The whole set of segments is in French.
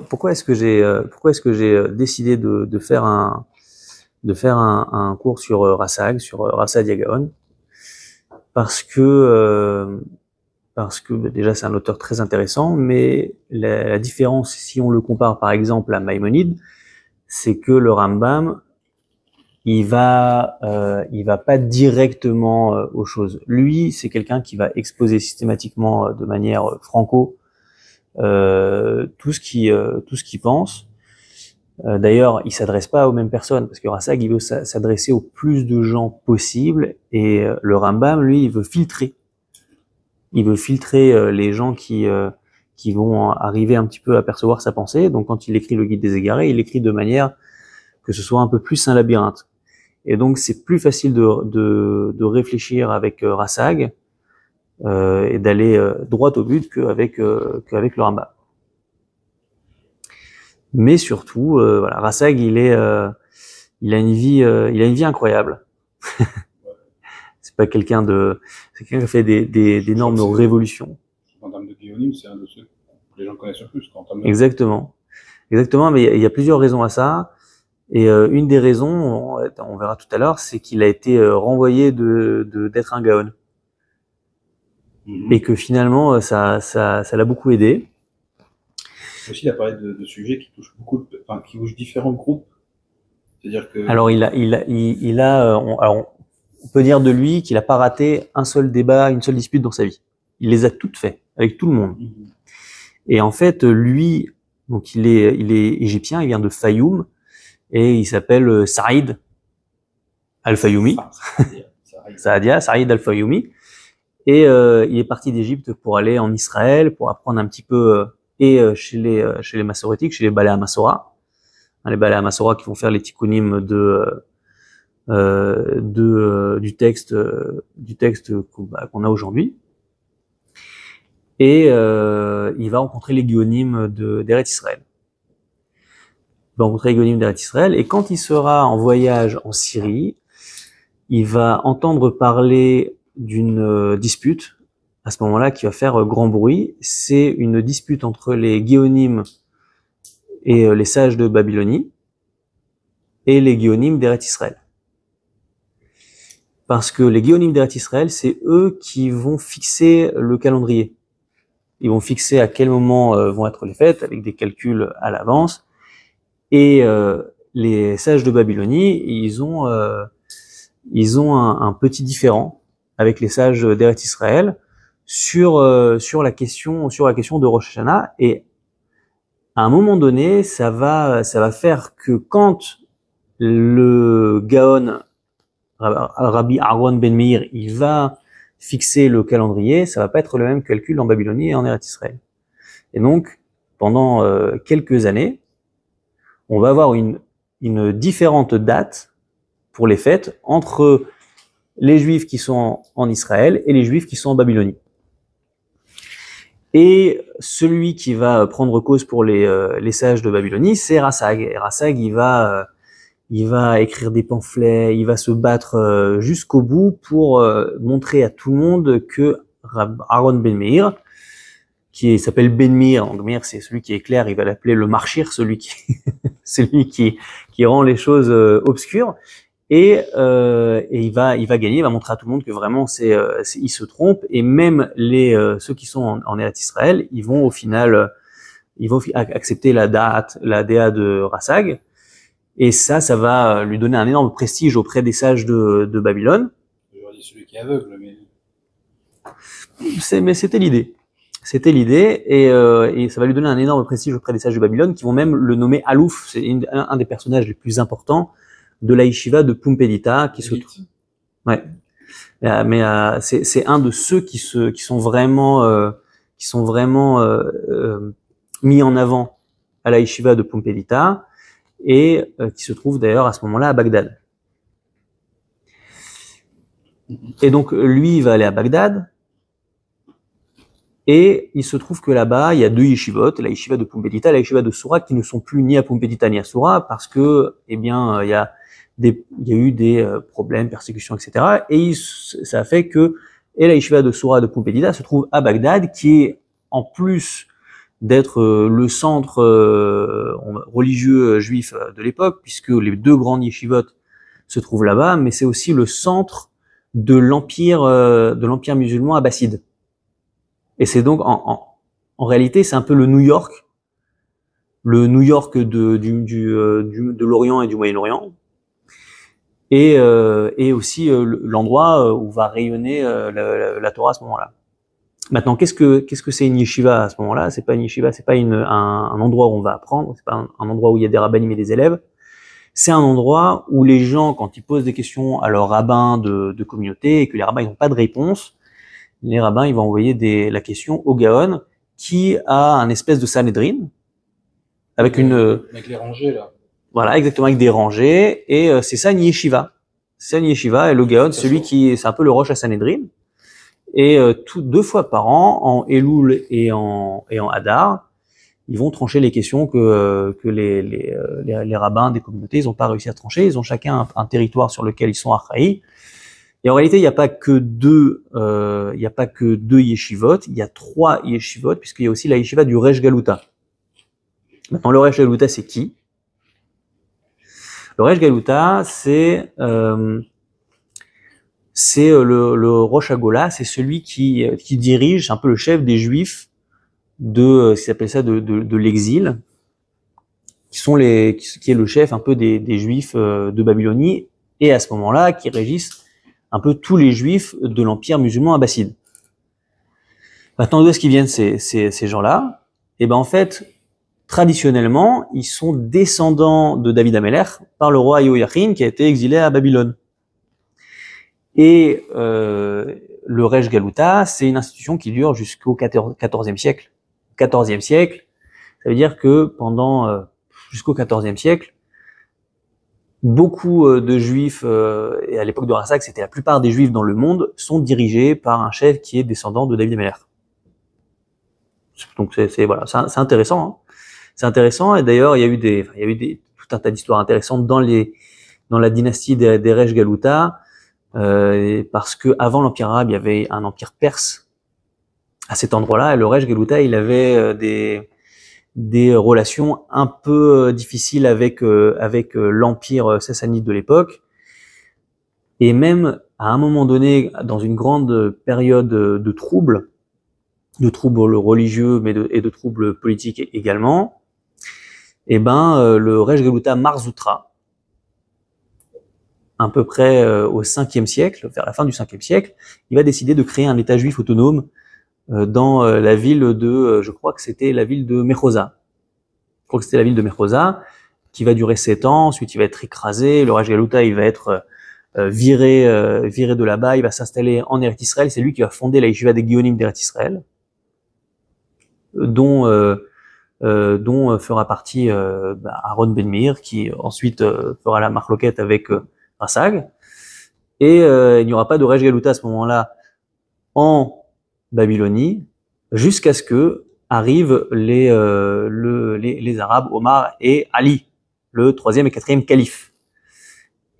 pourquoi est-ce que j'ai décidé de faire un cours sur Rasag, sur Rav Saadia Gaon? Parce que déjà c'est un auteur très intéressant, mais la différence, si on le compare par exemple à Maïmonide, c'est que le Rambam, il va pas directement aux choses. Lui, c'est quelqu'un qui va exposer systématiquement de manière franco tout ce qu'il pense. D'ailleurs, il s'adresse pas aux mêmes personnes parce que Rasag, il veut s'adresser au plus de gens possible, et le Rambam, lui, il veut filtrer. Il veut filtrer les gens qui vont arriver un petit peu à percevoir sa pensée. Donc, quand il écrit le Guide des Égarés, il écrit de manière que ce soit un peu plus un labyrinthe. Et donc, c'est plus facile de réfléchir avec Rasag et d'aller droit au but qu'avec le Rambam. Mais surtout, voilà, Rasag, il a une vie incroyable. C'est quelqu'un qui a fait d'énormes révolutions. En termes de guillaume, c'est un de ceux que les gens connaissent le plus. Exactement, mais il y a plusieurs raisons à ça. Et une des raisons, on verra tout à l'heure, c'est qu'il a été renvoyé d'être un gaon. Et que finalement, ça l'a beaucoup aidé. Aussi, il a parlé de sujets qui touchent qui touchent différents groupes. C'est-à-dire que. Alors, on peut dire de lui qu'il a pas raté un seul débat, une seule dispute dans sa vie. Il les a toutes faites, avec tout le monde. Et en fait, lui, donc il est égyptien, il vient de Fayoum, et il s'appelle Saïd Al-Fayoumi. Saïd Al-Fayoumi. Et il est parti d'Égypte pour aller en Israël, pour apprendre un petit peu chez les massorétiques, chez les Balei HaMassorah. Les Balei HaMassorah qui vont faire les tikkunim du texte qu'on a aujourd'hui. Et il va rencontrer les Géonim d'Eretz Israël. Il va rencontrer les Géonim d'Eretz Israël, et quand il sera en voyage en Syrie, il va entendre parler d'une dispute, à ce moment-là, qui va faire grand bruit. C'est une dispute entre les Géonim et les sages de Babylonie et les Géonim d'Eretz Israël. Parce que les Géonim d'Eretz Israël, c'est eux qui vont fixer le calendrier. Ils vont fixer à quel moment vont être les fêtes, avec des calculs à l'avance. Et les sages de Babylonie, ils ont un petit différend avec les sages d'Eretz Israël sur la question de Rosh Hashanah. Et à un moment donné, ça va faire que quand le Gaon Rabbi Aaron Ben Meir, il va fixer le calendrier, ça va pas être le même calcul en Babylonie et en Eretz Israël. Et donc, pendant quelques années, on va avoir une différente date pour les fêtes entre les Juifs qui sont en Israël et les Juifs qui sont en Babylonie. Et celui qui va prendre cause pour les sages de Babylonie, c'est Rasag. Et Rasag, il va écrire des pamphlets, il va se battre jusqu'au bout pour montrer à tout le monde que Aaron Ben Meir, qui s'appelle Ben Meir, donc Meir c'est celui qui éclaire, il va l'appeler le marchir, celui qui rend les choses obscures, et il va gagner, il va montrer à tout le monde que vraiment il se trompe, et même ceux qui sont en Eretz Israël, ils vont au final accepter la déa de Rasag. Et ça va lui donner un énorme prestige auprès des sages de Babylone. J'aurais dit celui qui est aveugle, mais c'était l'idée. Et ça va lui donner un énorme prestige auprès des sages de Babylone, qui vont même le nommer Alouf. C'est un des personnages les plus importants de la yeshiva de Pumbedita, qui se trouve. Ouais. Mais c'est un de ceux qui sont vraiment mis en avant à la yeshiva de Pumbedita, et qui se trouve d'ailleurs à ce moment-là à Bagdad. Et donc lui, il va aller à Bagdad, et il se trouve que là-bas, il y a deux yeshivot, la yeshiva de Pumbedita et la yeshiva de Soura, qui ne sont plus ni à Pumbedita ni à Soura, parce que, il y a eu des problèmes, persécutions, etc. Et ça a fait que la yeshiva de Soura de Pumbedita se trouve à Bagdad, qui est en plus d'être le centre religieux juif de l'époque, puisque les deux grandes yeshivot se trouvent là-bas, mais c'est aussi le centre de l'empire musulman abbasside. Et c'est donc en réalité c'est un peu le New York de l'Orient et du Moyen-Orient, et aussi l'endroit où va rayonner la Torah à ce moment-là. Maintenant, qu'est-ce que c'est une yeshiva à ce moment-là? C'est pas une yeshiva, c'est pas un endroit où on va apprendre, c'est pas un endroit où il y a des rabbinim et des élèves. C'est un endroit où les gens, quand ils posent des questions à leurs rabbins de communauté et que les rabbins n'ont pas de réponse, les rabbins ils vont envoyer la question au Gaon, qui a un espèce de Sanhedrin avec avec les rangées là. Voilà, exactement, avec des rangées, et c'est ça une yeshiva. C'est une yeshiva, et le Gaon, c'est un peu le Rosh Sanhedrin. Et deux fois par an, en Elul et en Hadar, ils vont trancher les questions que les rabbins des communautés, ils n'ont pas réussi à trancher. Ils ont chacun un territoire sur lequel ils sont archaïs. Et en réalité, il n'y a pas que deux yeshivot, il y a 3 yeshivot, puisqu'il y a aussi la yeshiva du Resh Galuta. Maintenant, le Resh Galuta, c'est qui? Le Resh Galuta, c'est le Rosh Hagolah, c'est celui qui dirige, un peu le chef des Juifs de, s'appelle ça, de l'exil, qui est le chef un peu des Juifs de Babylonie, et à ce moment-là, qui régissent un peu tous les Juifs de l'empire musulman abbasside. Maintenant, d'où est-ce qu'ils viennent ces gens-là? Et ben en fait, traditionnellement, ils sont descendants de David Ameller par le roi Yehoiachin qui a été exilé à Babylone. Et le Resh Galuta, c'est une institution qui dure jusqu'au XIVe siècle. XIVe siècle, ça veut dire que jusqu'au XIVe siècle, beaucoup de Juifs, et à l'époque de Rassak, c'était la plupart des Juifs dans le monde, sont dirigés par un chef qui est descendant de David Ameller. Donc voilà, c'est intéressant. Hein. C'est intéressant, et d'ailleurs il y a eu tout un tas d'histoires intéressantes dans la dynastie des Resh Galuta, parce que avant l'empire arabe, il y avait un empire perse à cet endroit-là, et le Resh Galuta, il avait des relations un peu difficiles avec l'empire sassanide de l'époque, et même à un moment donné, dans une grande période de troubles religieux, et de troubles politiques également, et le Resh Galuta Marzoutra, à peu près au 5e siècle, vers la fin du 5e siècle, il va décider de créer un État juif autonome dans la ville je crois que c'était la ville de Mechosa. Je crois que c'était la ville de Mechosa, qui va durer 7 ans, ensuite il va être écrasé, le Resh Galuta il va être viré de là-bas, il va s'installer en Eretz Israël, c'est lui qui va fonder la yeshiva des Géonim d'Eretz Israël, dont fera partie Aaron Ben Meir, qui ensuite fera la marloquette avec Rasag, et il n'y aura pas de Resh Galuta à ce moment-là en Babylonie, jusqu'à ce que arrivent les Arabes, Omar et Ali, le 3e et 4e calife.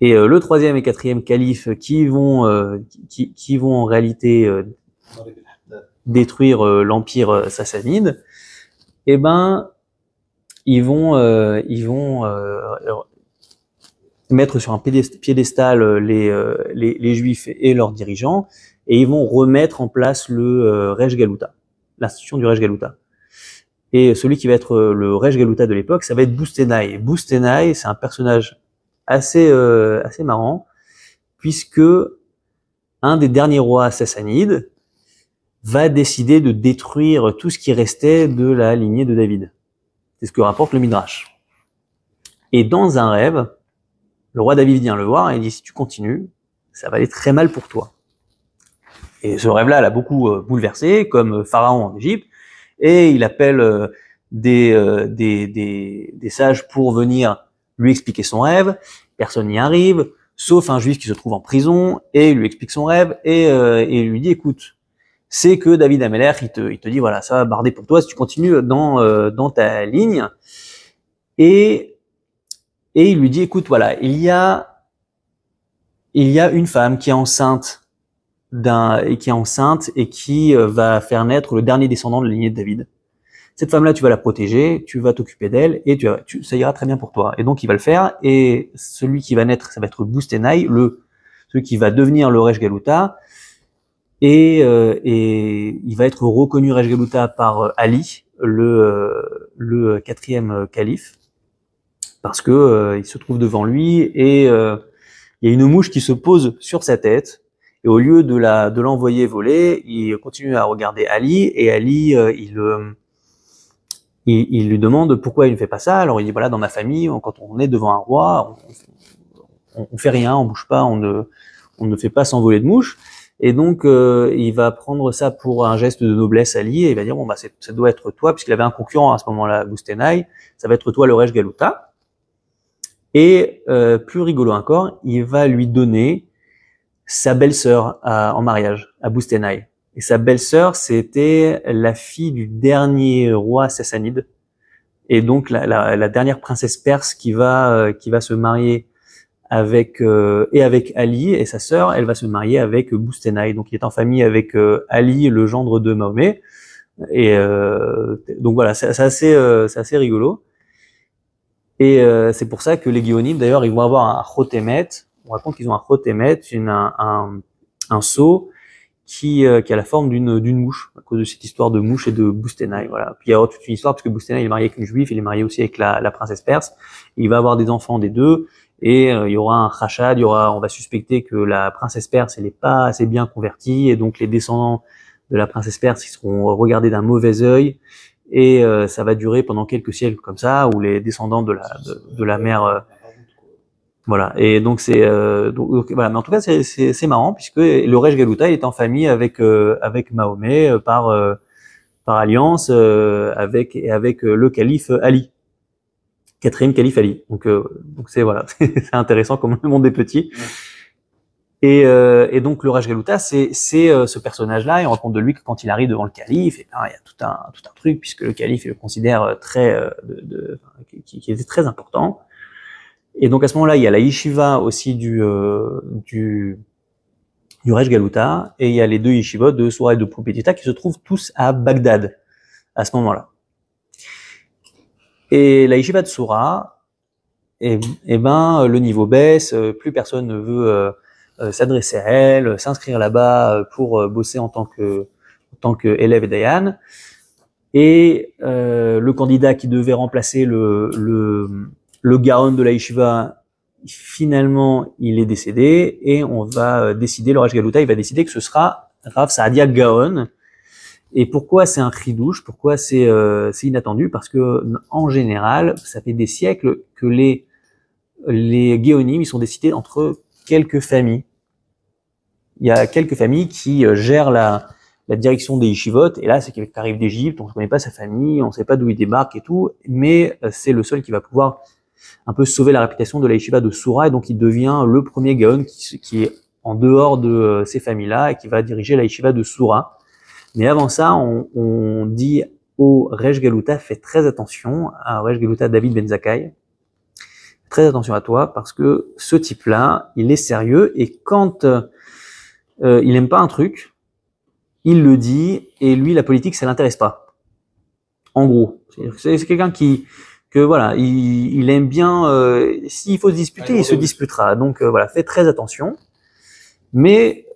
Et le 3e et 4e calife qui vont en réalité détruire l'empire sassanide, eh ben ils vont mettre sur un piédestal les Juifs et leurs dirigeants, et ils vont remettre en place le Resh Galuta, l'institution du Resh Galuta. Et celui qui va être le Resh Galuta de l'époque, ça va être Boustenaï. Et Boustenaï, c'est un personnage assez marrant, puisque un des derniers rois sassanides va décider de détruire tout ce qui restait de la lignée de David. C'est ce que rapporte le Midrash. Et dans un rêve, le roi David vient le voir et il dit, si tu continues, ça va aller très mal pour toi. Et ce rêve-là l'a beaucoup bouleversé, comme Pharaon en Égypte, et il appelle des sages pour venir lui expliquer son rêve. Personne n'y arrive, sauf un juif qui se trouve en prison, et il lui explique son rêve, et il lui dit, écoute, c'est que David Ameller, il te dit, voilà, ça va barder pour toi si tu continues dans ta ligne. Et il lui dit, écoute, voilà, il y a une femme qui est enceinte et qui va faire naître le dernier descendant de la lignée de David. cette femme-là, tu vas la protéger, tu vas t'occuper d'elle, et ça ira très bien pour toi. Et donc, il va le faire, et celui qui va naître, ça va être Boustenai, celui qui va devenir le Resh Galuta, et il va être reconnu Resh Galuta par Ali, le quatrième calife, parce que il se trouve devant lui, et il y a une mouche qui se pose sur sa tête, et au lieu de l'envoyer voler, il continue à regarder Ali, et Ali, il lui demande pourquoi il ne fait pas ça. Alors il dit voilà, dans ma famille, quand on est devant un roi, on fait rien, on bouge pas, on ne fait pas s'envoler de mouches. Et donc il va prendre ça pour un geste de noblesse Ali, et il va dire bon bah ça doit être toi, puisqu'il avait un concurrent à ce moment-là, Boustenai, ça va être toi le Resh Galuta. Et plus rigolo encore, il va lui donner sa belle-sœur en mariage à Boustenai. Et sa belle-sœur, c'était la fille du dernier roi sassanide, et donc la dernière princesse perse qui va se marier avec Ali, et sa sœur, elle va se marier avec Boustenai. Donc il est en famille avec Ali, le gendre de Mahomet. Et donc voilà, c'est assez rigolo. Et c'est pour ça que les Géonim, d'ailleurs, ils vont avoir un chotémet. On raconte qu'ils ont un chotémet, un sceau qui a la forme d'une mouche, à cause de cette histoire de mouche et de Boustenai. Voilà. Puis il y a toute une histoire, parce que Boustenai, il est marié avec une juive, il est marié aussi avec la princesse perse. Il va avoir des enfants des deux, et il y aura un rachad, on va suspecter que la princesse perse, elle est pas assez bien convertie, et donc les descendants de la princesse perse, ils seront regardés d'un mauvais œil. Et ça va durer pendant quelques siècles comme ça, où les descendants de la mère, voilà. Et donc donc voilà. Mais en tout cas, c'est marrant, puisque le Resh Galuta, il est en famille avec Mahomet par alliance, avec le calife Ali, quatrième calife Ali. Donc c'est voilà, c'est intéressant comme le monde est petit. Et donc le Resh Galuta, c'est ce personnage-là, et on raconte de lui que quand il arrive devant le calife, et ben, il y a tout un truc, puisque le calife il le considère qui était très important. Et donc à ce moment-là, il y a la yeshiva aussi du Resh Galuta, et il y a les deux yeshivot de Soura et de Pumbedita qui se trouvent tous à Bagdad à ce moment-là. Et la yeshiva de Soura, et ben le niveau baisse, plus personne ne veut s'adresser à elle, s'inscrire là-bas pour bosser en tant que élève et dayan. Et le candidat qui devait remplacer le Gaon de la yeshiva, finalement, il est décédé, et on va décider, le Resh Galuta, il va décider que ce sera Rav Saadia Gaon. Et pourquoi c'est un chidouche, pourquoi c'est inattendu? Parce que en général, ça fait des siècles que les Géonim, ils sont décidés entre quelques familles. Il y a quelques familles qui gèrent la direction des yeshivot, et là, c'est quelqu'un qui arrive d'Égypte, on ne connaît pas sa famille, on ne sait pas d'où il débarque et tout, mais c'est le seul qui va pouvoir un peu sauver la réputation de la yeshiva de Soura, et donc il devient le premier Gaon qui est en dehors de ces familles-là, et qui va diriger la yeshiva de Soura. Mais avant ça, on dit au Resh Galuta, fais très attention, à Resh Galuta David Ben Zakkai, très attention à toi, parce que ce type-là, il est sérieux, et quand il aime pas un truc, il le dit, et lui, la politique, ça l'intéresse pas. En gros, c'est quelqu'un que voilà, il aime bien. S'il faut se disputer, il se disputera. Donc voilà, fais très attention. Mais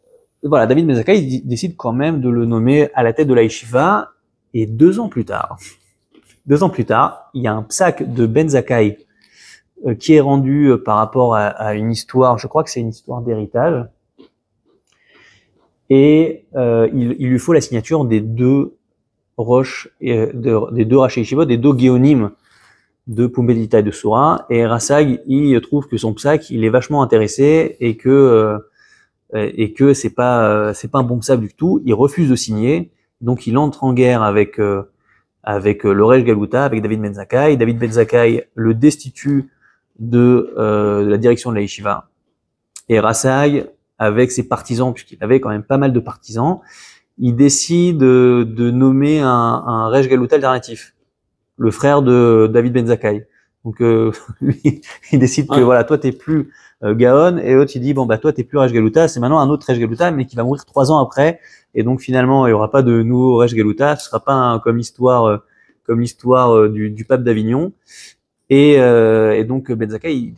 voilà, David Ben Zakkai, il décide quand même de le nommer à la tête de la yeshiva. Et 2 ans plus tard, il y a un psak de Ben Zakkai qui est rendu par rapport à une histoire. Je crois que c'est une histoire d'héritage. Et il lui faut la signature des deux roches, des deux Rashi Yeshivot, des deux Géonim de Pumbedita et de Soura. Et Rassag, il trouve que son psak, il est vachement intéressé, et que c'est pas un bon psak du tout. Il refuse de signer, donc il entre en guerre avec le Resh Galuta, avec David Ben Zakkai. David Ben Zakkai le destitue de la direction de la yeshiva. Et Rassag, avec ses partisans, puisqu'il avait quand même pas mal de partisans, il décide de nommer un Resh Galuta alternatif, le frère de David Ben Zakkai. Donc lui, il décide que voilà, toi t'es plus Gaon, et l'autre il dit bon bah toi t'es plus Resh Galuta, c'est maintenant un autre Resh Galuta, mais qui va mourir 3 ans après, et donc finalement il y aura pas de nouveau Resh Galuta, ce sera pas comme l'histoire comme l'histoire du pape d'Avignon. Et donc Ben Zakkai,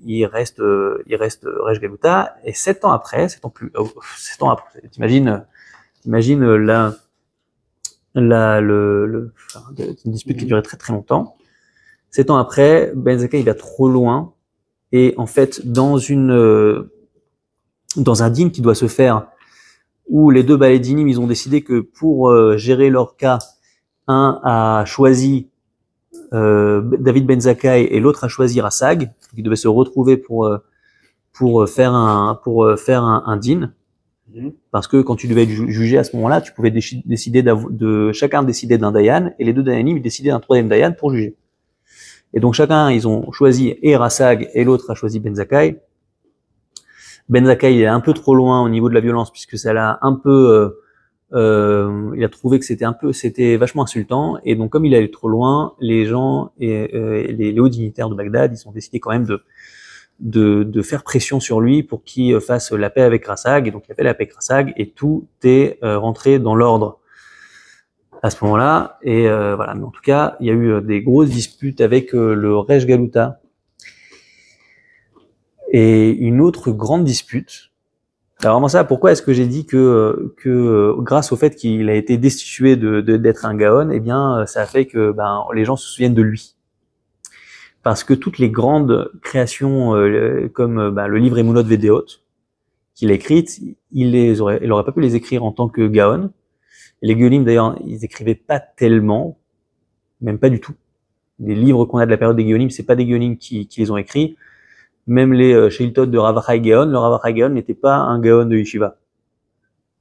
il reste Resh Galuta. Et 7 ans après, 7 ans après, t'imagines une dispute qui durait très très longtemps. 7 ans après, Ben Zakkai il va trop loin. Et en fait, dans un dîme qui doit se faire, où les deux balédinim, ils ont décidé que pour gérer leur cas, un a choisi David Ben Zakkai et l'autre a choisi Rasag, qui devaient se retrouver pour faire un din. Parce que quand tu devais être jugé à ce moment-là, tu pouvais décider chacun décider d'un dayan, et les deux dayanim ils décidaient d'un troisième dayan pour juger. Et donc chacun, ils ont choisi et Rasag et l'autre a choisi Ben Zakkai. Ben Zakkai il est un peu trop loin au niveau de la violence puisque ça l'a un peu, il a trouvé que c'était vachement insultant. Et donc comme il allait trop loin, les gens et les hauts dignitaires de Bagdad, ils ont décidé quand même de faire pression sur lui pour qu'il fasse la paix avec Rasag. Et donc il a fait la paix avec Rasag et tout est rentré dans l'ordre à ce moment-là. Et voilà. Mais en tout cas, il y a eu des grosses disputes avec le Resh Galuta. Et une autre grande dispute. Alors vraiment ça, pourquoi est-ce que j'ai dit que grâce au fait qu'il a été destitué d'être un gaon, eh bien ça a fait que les gens se souviennent de lui. Parce que toutes les grandes créations comme le livre Emunot Vedeot qu'il a écrites, il aurait pas pu les écrire en tant que gaon. Et les Géonim d'ailleurs, ils écrivaient pas tellement, même pas du tout. Les livres qu'on a de la période des Géonim, c'est pas des Géonim qui les ont écrits. Même les Sheiltot de Rav Achai Gaon, le Rav Achai Gaon n'était pas un Gaon de Yeshiva.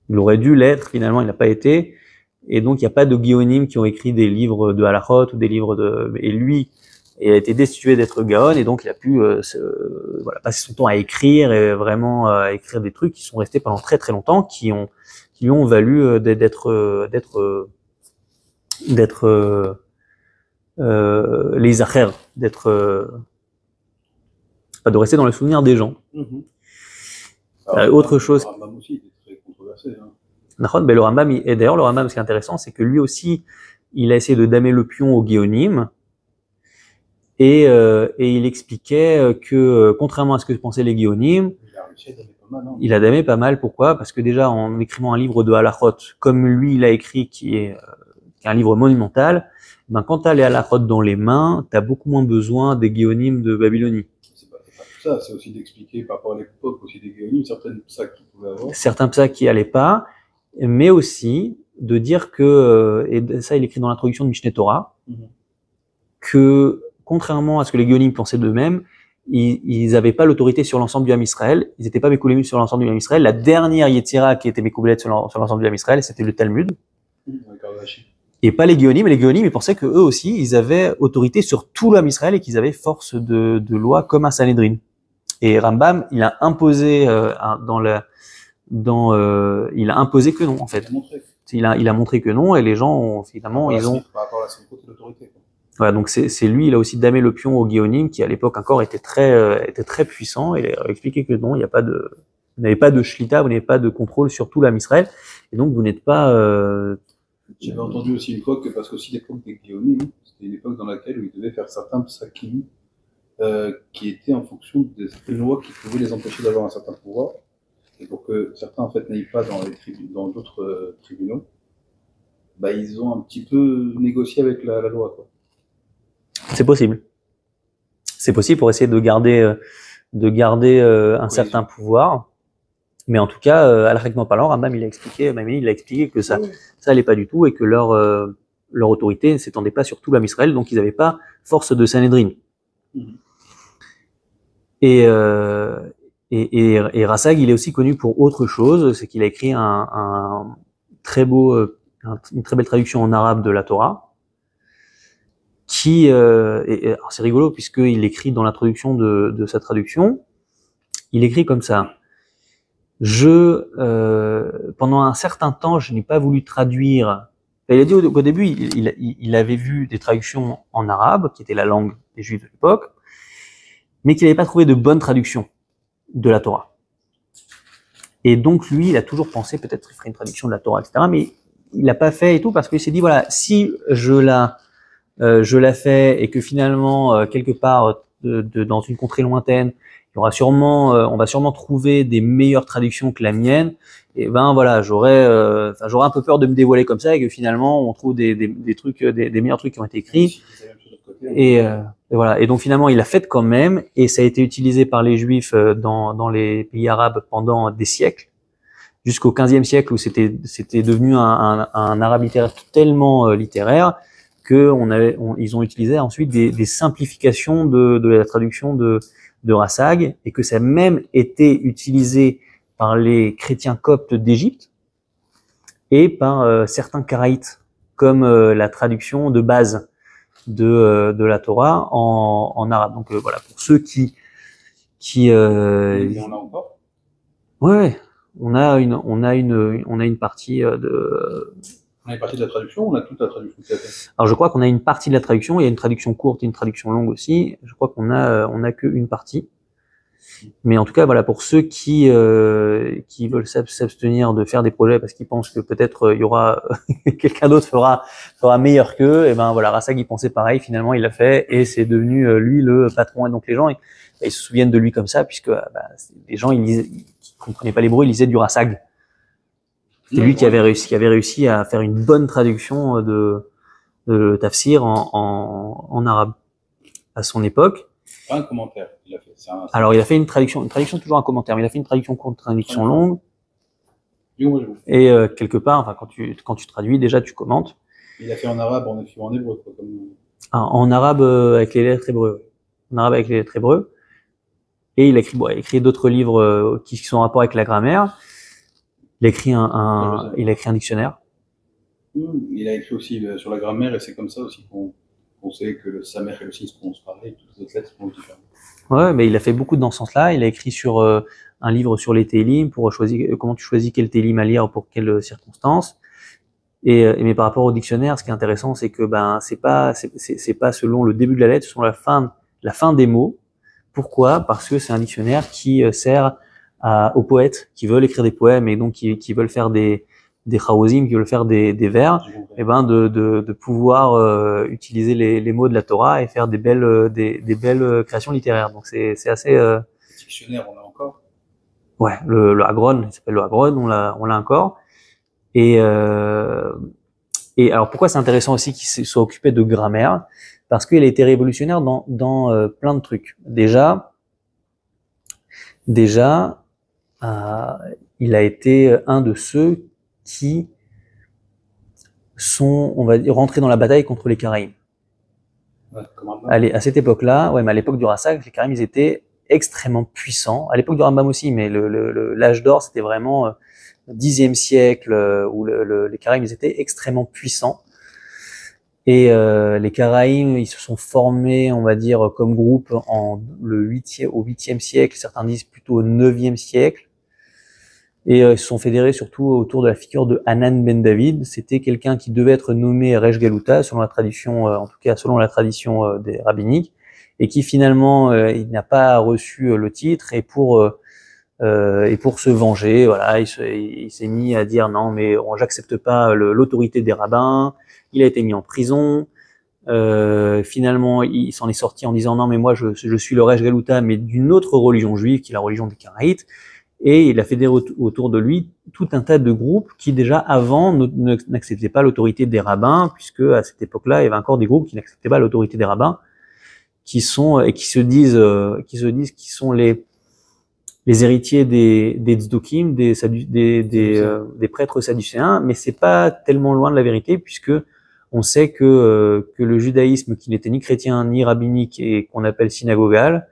Il aurait dû l'être, finalement il n'a pas été. Et donc il n'y a pas de Géonim qui ont écrit des livres de halachot ou des livres et lui, il a été destitué d'être Gaon et donc il a pu passer son temps à écrire et vraiment à écrire des trucs qui sont restés pendant très très longtemps, qui lui ont valu d'être les achers, de rester dans le souvenir des gens. Autre chose. Le Rambam aussi était très controversé. Le Rambam, et d'ailleurs le Rambam, ce qui est intéressant, c'est que lui aussi, il a essayé de damer le pion au Géonim, et il expliquait que contrairement à ce que pensaient les Géonim, il a damé pas mal. Pourquoi? Parce que déjà en écrivant un livre de halachot, comme lui il a écrit, qui est un livre monumental, quand t'as les halachot dans les mains, t'as beaucoup moins besoin des Géonim de Babylonie. Ça, c'est aussi d'expliquer par rapport à l'époque aussi des Géonim, certaines psaques qu'ils pouvaient avoir. Certains psaques qui allaient pas, mais aussi de dire que, et ça il écrit dans l'introduction de Mishneh Torah, que contrairement à ce que les Géonim pensaient d'eux-mêmes, ils n'avaient pas l'autorité sur l'ensemble du Ham Israël, ils n'étaient pas Mekoulémus sur l'ensemble du Ham Israël. La dernière Yetzira qui était Mekoulémus sur l'ensemble du Ham Israël, c'était le Talmud. Et pas les Géonim, mais les Géonim, ils pensaient que eux aussi, ils avaient autorité sur tout le Ham Israël et qu'ils avaient force de loi comme un Sanhedrin. Et Rambam, il a imposé il a imposé que non en fait. Il a montré que non et les gens finalement ils ont. Par rapport à son côté d'autorité. Voilà, donc c'est lui, il a aussi damé le pion au Géonim qui à l'époque encore était très puissant et il a expliqué que non, vous n'avez pas de shlita, vous n'avez pas de contrôle sur tout l'Am Israël et donc vous n'êtes pas. J'avais entendu aussi une fois que parce qu'aussi l'époque des Géonim, c'était une époque dans laquelle ils devaient faire certains psakim qui étaient en fonction des lois qui pouvaient les empêcher d'avoir un certain pouvoir. Et pour que certains en fait n'aillent pas dans d'autres tribunaux, ils ont un petit peu négocié avec la loi, quoi. C'est possible. C'est possible pour essayer de garder un certain pouvoir. Mais en tout cas, halakhiquement parlant, Rambam il a expliqué que ça allait pas du tout et que leur autorité ne s'étendait pas sur tout l'Am Israël, donc ils n'avaient pas force de Sanhedrin. Et Rasag, il est aussi connu pour autre chose, c'est qu'il a écrit une très belle traduction en arabe de la Torah, alors c'est rigolo puisqu'il écrit dans l'introduction de sa traduction, il écrit comme ça. Pendant un certain temps, je n'ai pas voulu traduire. Il a dit qu'au début, il avait vu des traductions en arabe, qui était la langue des Juifs de l'époque, mais qu'il n'avait pas trouvé de bonne traduction de la Torah. Et donc lui, il a toujours pensé peut-être qu'il ferait une traduction de la Torah, etc. Mais il l'a pas fait et tout parce qu'il s'est dit voilà, si je la je la fais et que finalement quelque part dans une contrée lointaine, il y aura sûrement, on va sûrement trouver des meilleures traductions que la mienne. Et ben voilà, j'aurais un peu peur de me dévoiler comme ça et que finalement on trouve des trucs, des meilleurs trucs qui ont été écrits. Et voilà. Et donc finalement, il l'a fait quand même, et ça a été utilisé par les Juifs dans les pays arabes pendant des siècles, jusqu'au XVe siècle où c'était devenu un arabe littéraire tellement littéraire que ils ont utilisé ensuite des simplifications de la traduction de Rassag, et que ça a même été utilisé par les chrétiens coptes d'Égypte et par certains karaïtes, comme la traduction de base de la Torah en arabe. Donc voilà, pour ceux qui on a encore. Ouais, on a une partie de. On a une partie de la traduction, on a toute la traduction qui a fait. Alors je crois qu'on a une partie de la traduction, il y a une traduction courte et une traduction longue aussi. Je crois qu'on a qu'une partie. Mais en tout cas, voilà, pour ceux qui veulent s'abstenir de faire des projets parce qu'ils pensent que peut-être il y aura quelqu'un d'autre fera meilleur qu'eux, et ben voilà, Rassag il pensait pareil, finalement il l'a fait et c'est devenu lui le patron. Et donc les gens ils se souviennent de lui comme ça, puisque les gens ils comprenaient pas l'hébreu, ils lisaient du Rassag. C'est lui qui avait réussi à faire une bonne traduction de Tafsir en arabe à son époque. Pas un commentaire, il a fait. Alors il a fait une traduction toujours un commentaire, mais il a fait une traduction courte, une traduction longue. Et quelque part, enfin quand tu traduis, déjà tu commentes. Il a fait en arabe, en écrivant en hébreu, quoi, comme... En arabe avec les lettres hébreux. En arabe avec les lettres hébreux. Et il a écrit d'autres livres qui sont en rapport avec la grammaire. Il a écrit il a écrit un dictionnaire. Il a écrit aussi sur la grammaire, et c'est comme ça aussi qu'on sait que le Samer et le Sin se prononcent pareil, toutes les autres lettres se prononcent différemment. Ouais, mais il a fait beaucoup dans ce sens-là. Il a écrit sur un livre sur les télim pour choisir comment tu choisis quel télim à lire pour quelles circonstances. Mais par rapport au dictionnaire, ce qui est intéressant, c'est que c'est pas selon le début de la lettre, selon la fin des mots. Pourquoi? Parce que c'est un dictionnaire qui sert aux poètes qui veulent écrire des poèmes et donc qui veulent faire des chaosim, qui veulent faire des vers, et de pouvoir utiliser les mots de la Torah et faire des belles créations littéraires. Donc c'est assez. Le dictionnaire, on l'a encore. Ouais, le Agron, il s'appelle le Agron, on l'a encore. Et alors pourquoi c'est intéressant aussi qu'il soit occupé de grammaire? Parce qu'il a été révolutionnaire dans plein de trucs. Déjà, il a été un de ceux qui sont, on va dire, rentrés dans la bataille contre les Karaïm. Ouais, allez, à cette époque-là, ouais, mais à l'époque du Rassag, les Karaïm, ils étaient extrêmement puissants. À l'époque du Rambam aussi, mais l'âge d'or, c'était vraiment Xe siècle où les Karaïm, ils étaient extrêmement puissants. Et les Karaïm, ils se sont formés, on va dire, comme groupe au 8e siècle, certains disent plutôt au 9e siècle. Et ils se sont fédérés surtout autour de la figure de Hanan ben David. C'était quelqu'un qui devait être nommé Resh Galuta, selon la tradition, en tout cas selon la tradition des rabbiniques, et qui finalement il n'a pas reçu le titre, et pour se venger, voilà, il s'est mis à dire non, mais j'accepte pas l'autorité des rabbins. Il a été mis en prison. Finalement, il s'en est sorti en disant non, mais moi je suis le Resh Galuta, mais d'une autre religion juive, qui est la religion des Karaïtes. Et il a fédéré autour de lui tout un tas de groupes qui déjà avant n'acceptaient pas l'autorité des rabbins, puisque à cette époque-là, il y avait encore des groupes qui n'acceptaient pas l'autorité des rabbins, qui se disent qui sont les héritiers des tzdukim, des prêtres sadducéens, mais c'est pas tellement loin de la vérité, puisque on sait que le judaïsme, qui n'était ni chrétien ni rabbinique et qu'on appelle synagogal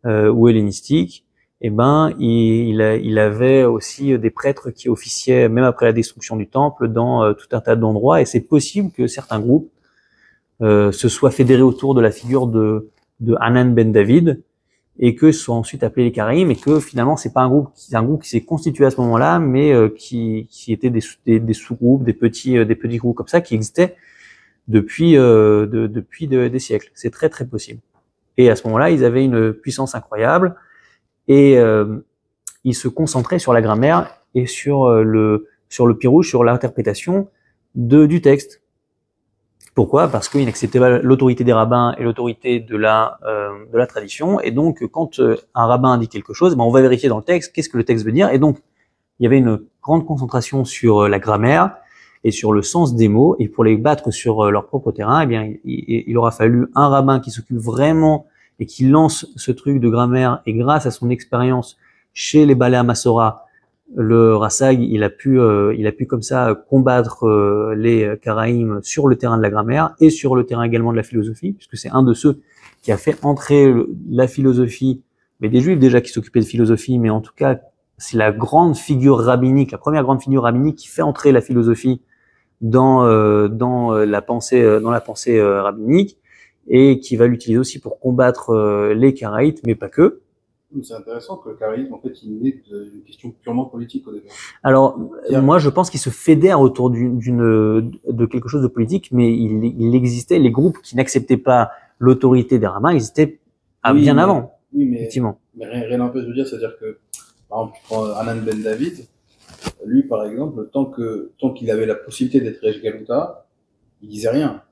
ou hellénistique, il avait aussi des prêtres qui officiaient même après la destruction du temple dans tout un tas d'endroits, et c'est possible que certains groupes se soient fédérés autour de la figure de Hanan ben David, et que soient ensuite appelés les Karaïm, et que finalement c'est un groupe qui s'est constitué à ce moment-là, mais qui étaient des sous-groupes, des petits groupes comme ça qui existaient depuis des siècles. C'est très très possible. Et à ce moment-là, ils avaient une puissance incroyable. Et il se concentrait sur la grammaire et sur le pirouge, sur l'interprétation du texte. Pourquoi? Parce qu'ils n'acceptaient pas l'autorité des rabbins et l'autorité de la tradition. Et donc, quand un rabbin dit quelque chose, ben, on va vérifier dans le texte qu'est-ce que le texte veut dire. Et donc, il y avait une grande concentration sur la grammaire et sur le sens des mots. Et pour les battre sur leur propre terrain, eh bien, il aura fallu un rabbin qui s'occupe vraiment et qui lance ce truc de grammaire. Et grâce à son expérience chez les Balei Hamasora, le Rassag, il a pu comme ça combattre les Karaïm sur le terrain de la grammaire et sur le terrain également de la philosophie, puisque c'est un de ceux qui a fait entrer la philosophie, mais des Juifs déjà qui s'occupaient de philosophie, mais en tout cas c'est la grande figure rabbinique, la première grande figure rabbinique qui fait entrer la philosophie dans la pensée rabbinique, et qui va l'utiliser aussi pour combattre les Karaïtes, mais pas que. C'est intéressant que le karaïsme, en fait, il naît d'une question purement politique au départ. Alors, moi, je pense qu'il se fédère autour de quelque chose de politique, mais il existait, les groupes qui n'acceptaient pas l'autorité des rabbins existaient bien avant. Oui, mais, effectivement. Mais rien n'empêche de dire, c'est-à-dire que, par exemple, tu prends Hanan Ben David, lui, par exemple, tant qu'il avait la possibilité d'être Resh Galuta, il disait rien.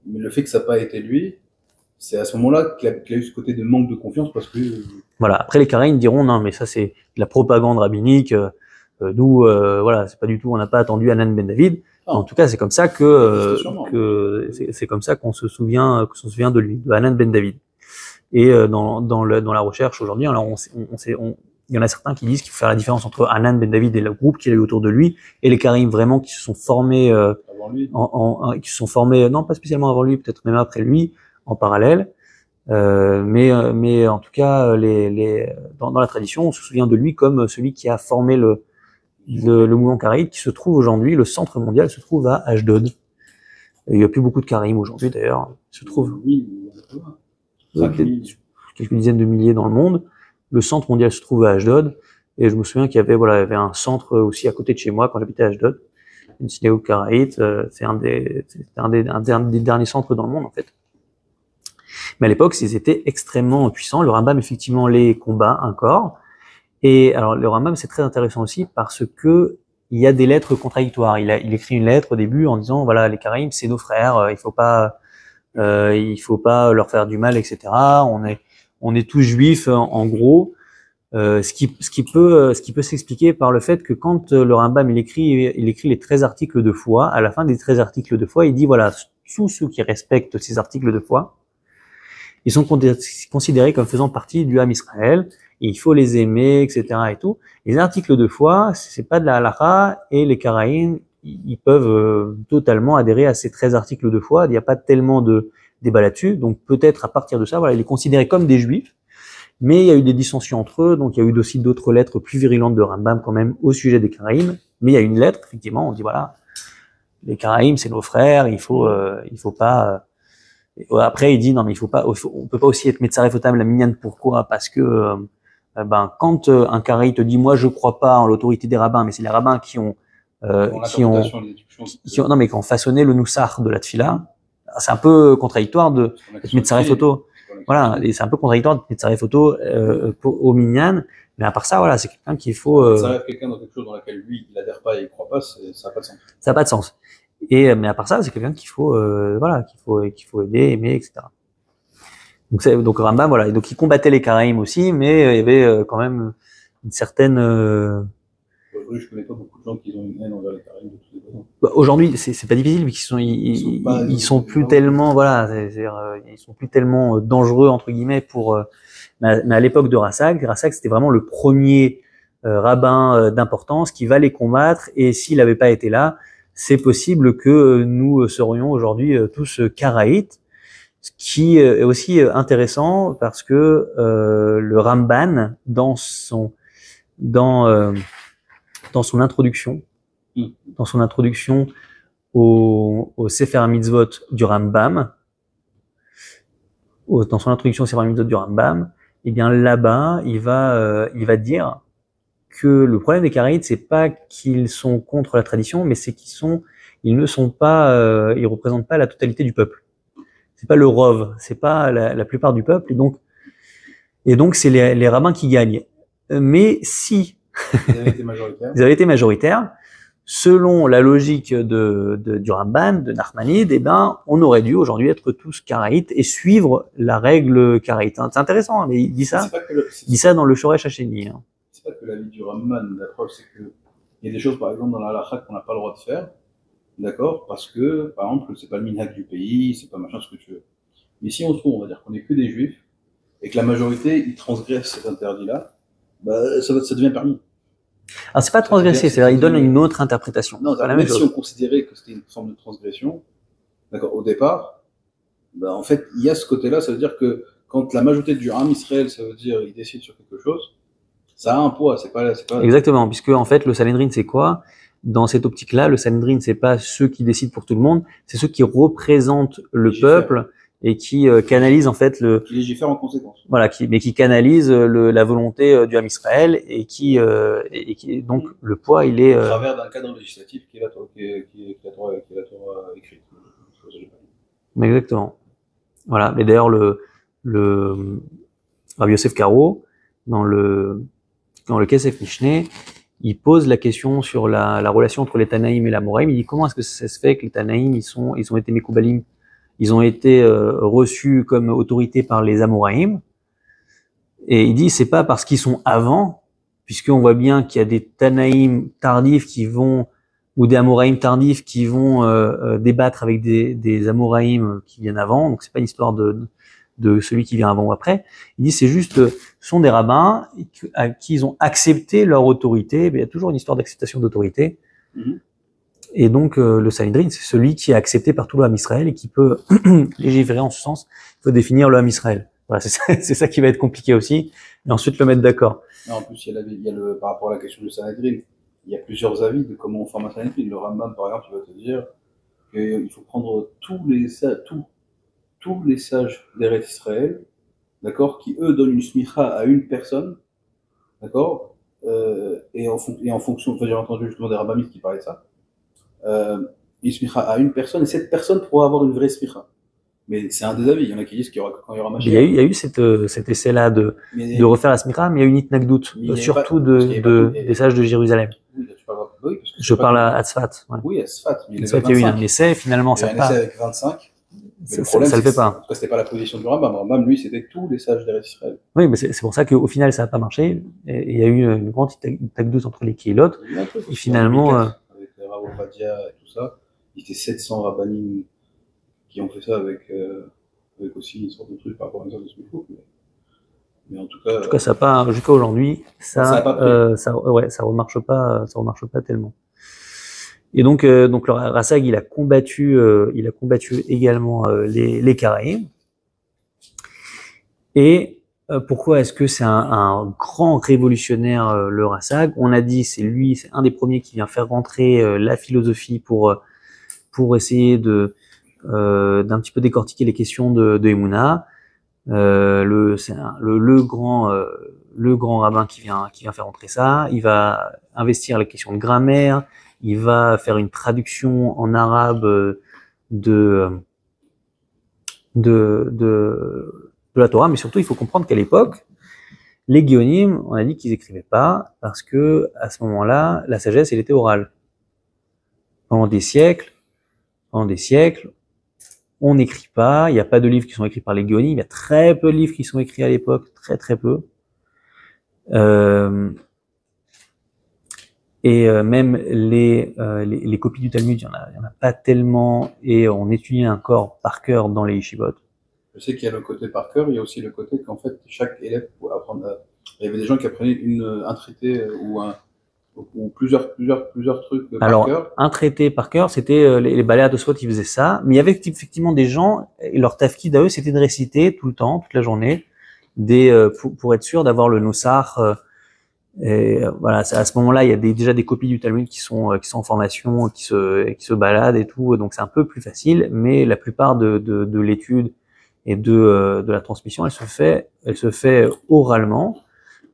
Mais le fait que ça n'a pas été lui, c'est à ce moment-là qu'il a eu ce côté de manque de confiance parce que... Voilà. Après, les Karaïm diront, non, mais ça, c'est de la propagande rabbinique. Nous, voilà, c'est pas du tout, on n'a pas attendu Hanan Ben David. En tout cas, c'est comme ça c'est comme ça qu'on se souvient de lui, de Hanan Ben David. Et dans la recherche aujourd'hui, alors il y en a certains qui disent qu'il faut faire la différence entre Hanan Ben David et le groupe qu'il a eu autour de lui, et les Karaïm vraiment qui se sont formés avant lui. Qui se sont formés, non pas spécialement avant lui, peut-être même après lui, en parallèle. Mais en tout cas, dans la tradition, on se souvient de lui comme celui qui a formé le mouvement karaïte, qui se trouve aujourd'hui, le centre mondial se trouve à Ashdod. Et il n'y a plus beaucoup de Karaïm aujourd'hui d'ailleurs. Il se trouve quelques dizaines de milliers dans le monde. Le centre mondial se trouve à Ashdod. Et je me souviens qu'il y avait un centre aussi à côté de chez moi quand j'habitais à Ashdod, une synagogue karaïte. C'est un des derniers centres dans le monde en fait. Mais à l'époque, ils étaient extrêmement puissants. Le Rambam, effectivement, les combat encore. Et alors, le Rambam, c'est très intéressant aussi parce que il y a des lettres contradictoires. Il écrit une lettre au début en disant, voilà, les Karaïm, c'est nos frères. Il faut pas leur faire du mal, etc. On est tous juifs, en gros. Ce qui peut s'expliquer par le fait que quand le Rambam, il écrit les 13 articles de foi, à la fin des 13 articles de foi, il dit, voilà, tous ceux qui respectent ces articles de foi, ils sont considérés comme faisant partie du Ham Israël, et il faut les aimer, etc. et tout. Les articles de foi, c'est pas de la halakha, et les Karaïm, ils peuvent totalement adhérer à ces 13 articles de foi. Il n'y a pas tellement de débat là-dessus. Donc peut-être à partir de ça, voilà, il est considéré comme des juifs. Mais il y a eu des dissensions entre eux, donc il y a eu aussi d'autres lettres plus virulentes de Rambam quand même au sujet des Karaïm. Mais il y a une lettre, effectivement, on dit voilà, les Karaïm, c'est nos frères, il faut pas... Après, il dit non, mais on peut pas aussi être Metzaref Otam la Minyan. Pourquoi? Parce que quand un Karaï te dit moi je crois pas en l'autorité des rabbins, mais c'est les rabbins qui ont façonné le Noussar de la Tfila, c'est un peu contradictoire de Metzaref Oto. Voilà, et c'est un peu contradictoire de Metzaref Oto au Minyan. Mais à part ça, voilà, c'est quelqu'un qu'il faut. Metzaref quelqu'un dans quelque chose dans laquelle lui il adhère pas et il croit pas, ça n'a pas de sens. Ça n'a pas de sens. Mais à part ça, c'est quelqu'un qu'il faut aider, aimer, etc. Donc Rambam, voilà, et donc il combattait les Karaïm aussi, mais il y avait quand même une certaine. Aujourd'hui, je connais pas beaucoup de gens qui ont une haine envers les Karaïm de tous les façons. Aujourd'hui, c'est pas difficile, mais ils sont plus tellement, voilà, ils sont plus tellement dangereux entre guillemets pour. Mais à l'époque de Rassag c'était vraiment le premier rabbin d'importance qui va les combattre, et s'il n'avait pas été là, c'est possible que nous serions aujourd'hui tous karaïtes, ce qui est aussi intéressant parce que le Ramban dans son introduction au Sefer Mitzvot du Rambam, eh bien là-bas, il va dire que le problème des Karaïtes, c'est pas qu'ils sont contre la tradition, mais c'est ils représentent pas la totalité du peuple. C'est pas le rov, c'est pas la plupart du peuple, et donc c'est les rabbins qui gagnent. Mais si ils avaient été majoritaires, selon la logique du Ramban, de Nachmanide, eh ben, on aurait dû aujourd'hui être tous karaïtes et suivre la règle karaïte. C'est intéressant, hein, mais il dit ça. Il dit ça dans le Shoresh Hasheni. Hein. C'est pas que l'avis du Ramban, la preuve, c'est que il y a des choses, par exemple, dans la halakha qu'on n'a pas le droit de faire, d'accord, parce que, par exemple, c'est pas le minhag du pays, c'est pas machin, ce que tu veux. Mais si on se trouve, on va dire qu'on est que des juifs, et que la majorité, ils transgressent cet interdit-là, bah, ça devient permis. Alors c'est pas transgressé, c'est-à-dire il donne une autre interprétation. Non, même si on considérait que c'était une forme de transgression, d'accord, au départ, bah, en fait, il y a ce côté-là, ça veut dire que quand la majorité du Ham Israël, ça veut dire, il décide sur quelque chose, ça a un poids, c'est pas... Exactement, puisque en fait, le Sanhedrin, c'est quoi? Dans cette optique-là, le Sanhedrin, c'est pas ceux qui décident pour tout le monde, c'est ceux qui représentent le peuple et qui canalisent en fait qui légifèrent en conséquence. Voilà, mais qui canalisent la volonté du Ham Israël et qui donc le poids, il est... à travers d'un cadre législatif qui est la Torah écrite. Exactement. Voilà, mais d'ailleurs le Rabbi Yosef Karo, dans le Kesef Mishneh, il pose la question sur la relation entre les Tanaïm et l'Amoraïm. Il dit comment est-ce que ça se fait que les Tanaïm ils ont été Mekoubalim, ils ont été reçus comme autorité par les Amoraïm. Et il dit c'est pas parce qu'ils sont avant, puisqu'on voit bien qu'il y a des Tanaïm tardifs qui vont ou des Amoraïm tardifs qui vont débattre avec des Amoraïm qui viennent avant. Donc c'est pas une histoire de celui qui vient avant ou après. Il dit c'est juste, ce sont des rabbins à qui ils ont accepté leur autorité. Mais il y a toujours une histoire d'acceptation d'autorité. Mm-hmm. Et donc le Sanhedrin, c'est celui qui est accepté par tout le Ham Israël et qui peut légiférer en ce sens. Il faut définir le Ham Israël. Voilà, c'est ça qui va être compliqué aussi. Et ensuite le mettre d'accord. En plus, il y a par rapport à la question du Sanhedrin, il y a plusieurs avis de comment on forme un Sanhedrin. Le Rambam, par exemple, il va te dire qu'il faut prendre tous les sages d'Eretz Israël, d'accord, qui eux donnent une smicha à une personne, d'accord, et en fonction, j'ai entendu justement des rabbamites qui parlaient de ça, une smicha à une personne, et cette personne pourra avoir une vraie smicha. Mais c'est un des avis. Il y en a qui disent qu'il y aura quand il y aura Mashiach. Il y a eu cet essai-là de refaire la smicha, mais il y a eu une itnagdout, surtout des sages de Jérusalem. Oui, tu parles oui, parce que je parle à Tzfat. Ouais. Oui, à Tzfat. Il y a eu un essai, finalement, ça pas. Il y a un essai avec 25. Ça le fait pas. En tout cas, c'était pas la position du Rambam. Rambam, lui, c'était tous les sages d'Eretz Israël. Oui, mais c'est pour ça qu'au final, ça n'a pas marché. Et il y a eu une grande itagdout entre les Kehilot. Et finalement, avec les Rav Ovadia et tout ça, il y était 700 rabbanim qui ont fait ça avec aussi une sorte de truc par rapport à une sorte de smichouk. Mais en tout cas, ça n'a pas, jusqu'à aujourd'hui, ça remarche pas tellement. Et donc le Rassag, il a combattu également les Karaïm. Et pourquoi est-ce que c'est un grand révolutionnaire, le Rassag? On a dit, c'est un des premiers qui vient faire rentrer la philosophie pour essayer d'un petit peu décortiquer les questions de Emouna. C'est le grand rabbin qui vient faire rentrer ça. Il va investir les questions de grammaire. Il va faire une traduction en arabe de la Torah, mais surtout il faut comprendre qu'à l'époque, les Géonim, on a dit qu'ils écrivaient pas parce que à ce moment-là, la sagesse elle était orale. Pendant des siècles, on n'écrit pas. Il n'y a pas de livres qui sont écrits par les Géonim. Il y a très peu de livres qui sont écrits à l'époque, très peu. Et même les copies du Talmud, il y en a pas tellement, et on étudie encore par cœur dans les yeshivot. Je sais qu'il y a le côté par cœur, il y a aussi le côté qu'en fait chaque élève pouvait apprendre. Il y avait des gens qui apprenaient un traité ou plusieurs trucs par cœur. Alors un traité par cœur, c'était les baléas de Swat qui faisaient ça, mais il y avait effectivement des gens, et leur tafkid à eux, c'était de réciter tout le temps, toute la journée, pour être sûr d'avoir le nosar. Et voilà, à ce moment-là, il y a déjà des copies du Talmud qui sont en formation, qui se baladent et tout, donc c'est un peu plus facile. Mais la plupart de l'étude et de la transmission, elle se fait oralement.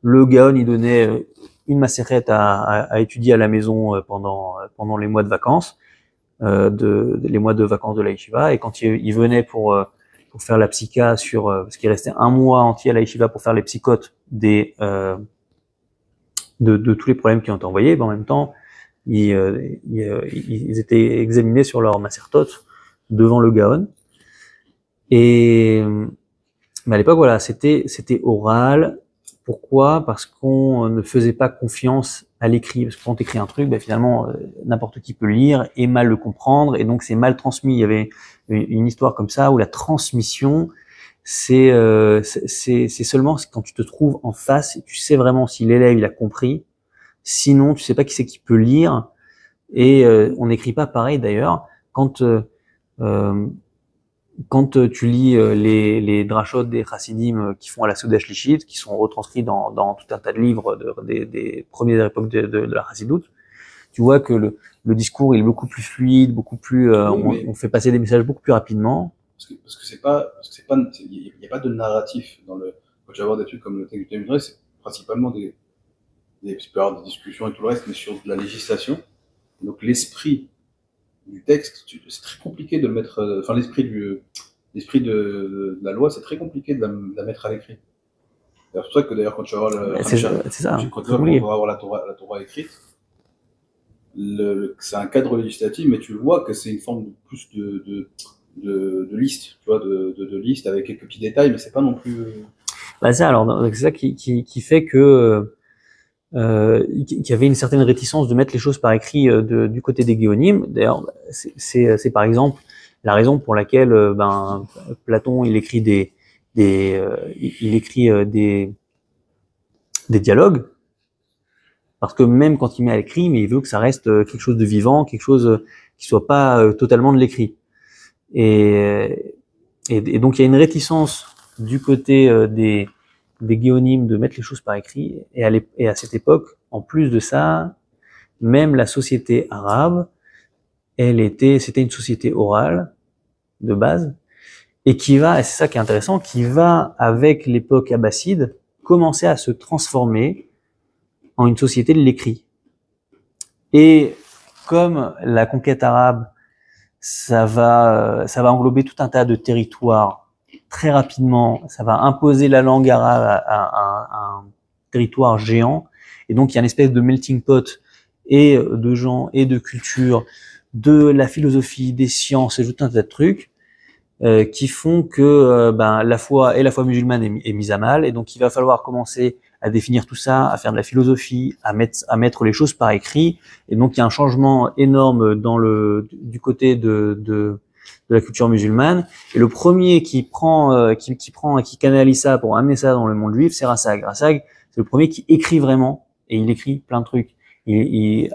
Le Gaon, il donnait une macérette à étudier à la maison pendant les mois de vacances, les mois de vacances de la yeshiva. Et quand il venait pour faire la psycha parce qu'il restait un mois entier à la yeshiva pour faire les psychotes de tous les problèmes qui ont été envoyés, en même temps, ils étaient examinés sur leur macertote devant le Gaon. Et mais à l'époque, voilà, c'était oral. Pourquoi? Parce qu'on ne faisait pas confiance à l'écrit. Parce que quand t'écris un truc, ben finalement, n'importe qui peut lire et mal le comprendre, et donc c'est mal transmis. Il y avait une histoire comme ça où la transmission, c'est seulement quand tu te trouves en face et tu sais vraiment si l'élève il a compris. Sinon, tu sais pas qui c'est qui peut lire. Et on n'écrit pas pareil d'ailleurs quand tu lis les drachot des chassidim qui font à la Souda Shlichit, qui sont retranscrits dans tout un tas de livres des premières époques de la chassidoute, tu vois que le discours il est beaucoup plus fluide, beaucoup plus, on fait passer des messages beaucoup plus rapidement. Parce que il n'y a pas de narratif dans le, quand tu vas voir des trucs comme le texte du Talmud, c'est principalement des discussions et tout le reste, mais sur de la législation. Donc l'esprit du texte, c'est très compliqué de le mettre, enfin l'esprit de la loi, c'est très compliqué de la mettre à l'écrit. C'est pour ça que d'ailleurs quand tu vas voir c'est ça. Quand tu vas voir la Torah écrite, c'est un cadre législatif, mais tu le vois que c'est une forme de plus de liste, tu vois, de liste avec quelques petits détails, mais c'est pas non plus. Bah ça, alors c'est ça qui fait que qu'il y avait une certaine réticence de mettre les choses par écrit du côté des Géonim. D'ailleurs, c'est par exemple la raison pour laquelle Platon il écrit des dialogues, parce que même quand il met à l'écrit, mais il veut que ça reste quelque chose de vivant, quelque chose qui soit pas totalement de l'écrit. Et donc il y a une réticence du côté des Géonim de mettre les choses par écrit, et à cette époque, en plus de ça, même la société arabe, c'était une société orale de base, et c'est ça qui est intéressant, qui va avec l'époque abbasside commencer à se transformer en une société de l'écrit. Et comme la conquête arabe, ça va englober tout un tas de territoires très rapidement, ça va imposer la langue arabe à un territoire géant, et donc il y a une espèce de melting pot et de gens et de cultures, de la philosophie, des sciences et tout un tas de trucs qui font que la foi musulmane est mise à mal, et donc il va falloir commencer à définir tout ça, à faire de la philosophie, à mettre les choses par écrit, et donc il y a un changement énorme du côté de la culture musulmane, et le premier qui canalise ça pour amener ça dans le monde juif, c'est Rassag. Rassag, c'est le premier qui écrit vraiment, et il écrit plein de trucs.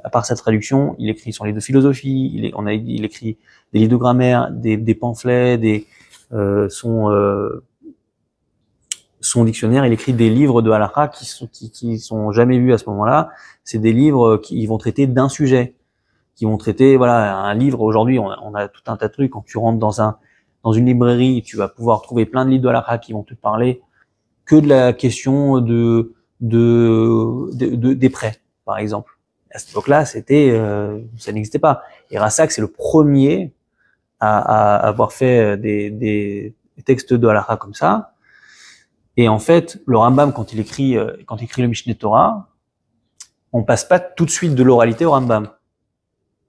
À part sa traduction, il écrit son livre de philosophie, il écrit des livres de grammaire, des pamphlets, son dictionnaire, il écrit des livres de halakha qui sont jamais vus à ce moment-là. C'est des livres qui vont traiter d'un sujet, qui vont traiter, voilà, un livre. Aujourd'hui, on a tout un tas de trucs. Quand tu rentres dans une librairie, tu vas pouvoir trouver plein de livres de halakha qui vont te parler que de la question des prêts, par exemple. À cette époque-là, ça n'existait pas. Et Rassag, c'est le premier à avoir fait des textes de halakha comme ça. Et en fait, le Rambam, quand il écrit le Mishneh Torah, on passe pas tout de suite de l'oralité au Rambam.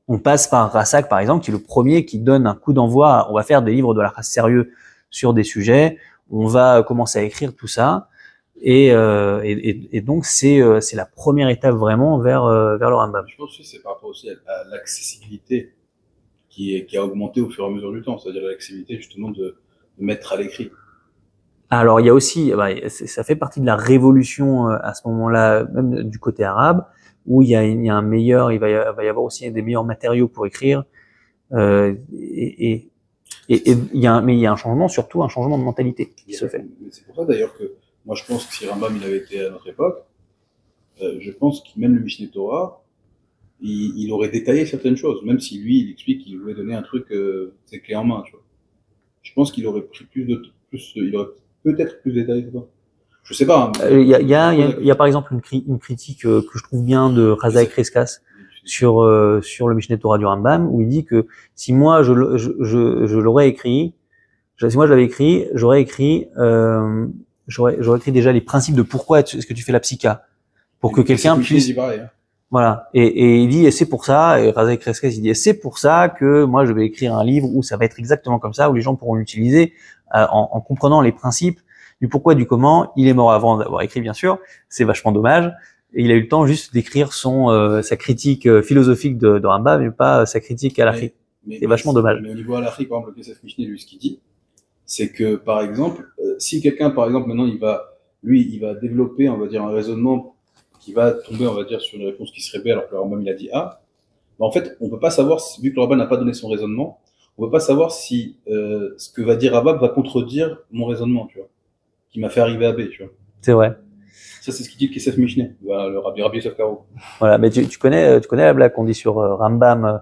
On passe par Rassag, par exemple, qui est le premier qui donne un coup d'envoi. On va faire des livres de halakha sérieux sur des sujets. On va commencer à écrire tout ça. Et donc c'est la première étape vraiment vers le Rambam. Je pense que c'est par rapport aussi à l'accessibilité qui a augmenté au fur et à mesure du temps, c'est-à-dire l'accessibilité justement de mettre à l'écrit. Alors il y a aussi, ça fait partie de la révolution à ce moment-là, même du côté arabe, où il y a il va y avoir aussi des meilleurs matériaux pour écrire, mais il y a un changement, surtout un changement de mentalité qui se fait. C'est pour ça d'ailleurs que moi je pense que si Rambam il avait été à notre époque, je pense que même le Mishneh Torah, il aurait détaillé certaines choses, même si lui il explique qu'il voulait donner un truc c'est clé en main, tu vois. Je pense qu'il aurait pris il aurait peut-être plus détaillé que ça. Je sais pas. Il y a par exemple une critique que je trouve bien de Razaï Kreskas sur le Mishneh Torah du Rambam, où il dit que si moi je l'aurais écrit, si moi je l'avais écrit, j'aurais écrit déjà les principes de pourquoi est-ce que tu fais la psycha, pour que quelqu'un puisse. Voilà. Et il dit, et c'est pour ça, et Razak Kreskes, il dit, et c'est pour ça que moi, je vais écrire un livre où ça va être exactement comme ça, où les gens pourront l'utiliser en comprenant les principes du pourquoi, du comment. Il est mort avant d'avoir écrit, bien sûr. C'est vachement dommage. Et il a eu le temps juste d'écrire sa critique philosophique de Rambam, mais pas sa critique halachique. C'est vachement dommage. Mais au niveau halachique, par exemple, le Kesef Mishneh, lui, ce qu'il dit, c'est que, par exemple, si quelqu'un, par exemple, maintenant, il va développer, on va dire, un raisonnement qui va tomber, on va dire, sur une réponse qui serait B, alors que le Rambam, il a dit A, bah, en fait, on peut pas savoir, vu que le Rambam n'a pas donné son raisonnement, on peut pas savoir si ce que va dire Rambam va contredire mon raisonnement, tu vois, qui m'a fait arriver à B, tu vois. C'est vrai. Ça, c'est ce qu'il dit le Kesef Mishneh, voilà, le Rabbi Yosef Karo. Voilà, mais tu connais la blague qu'on dit sur Rambam,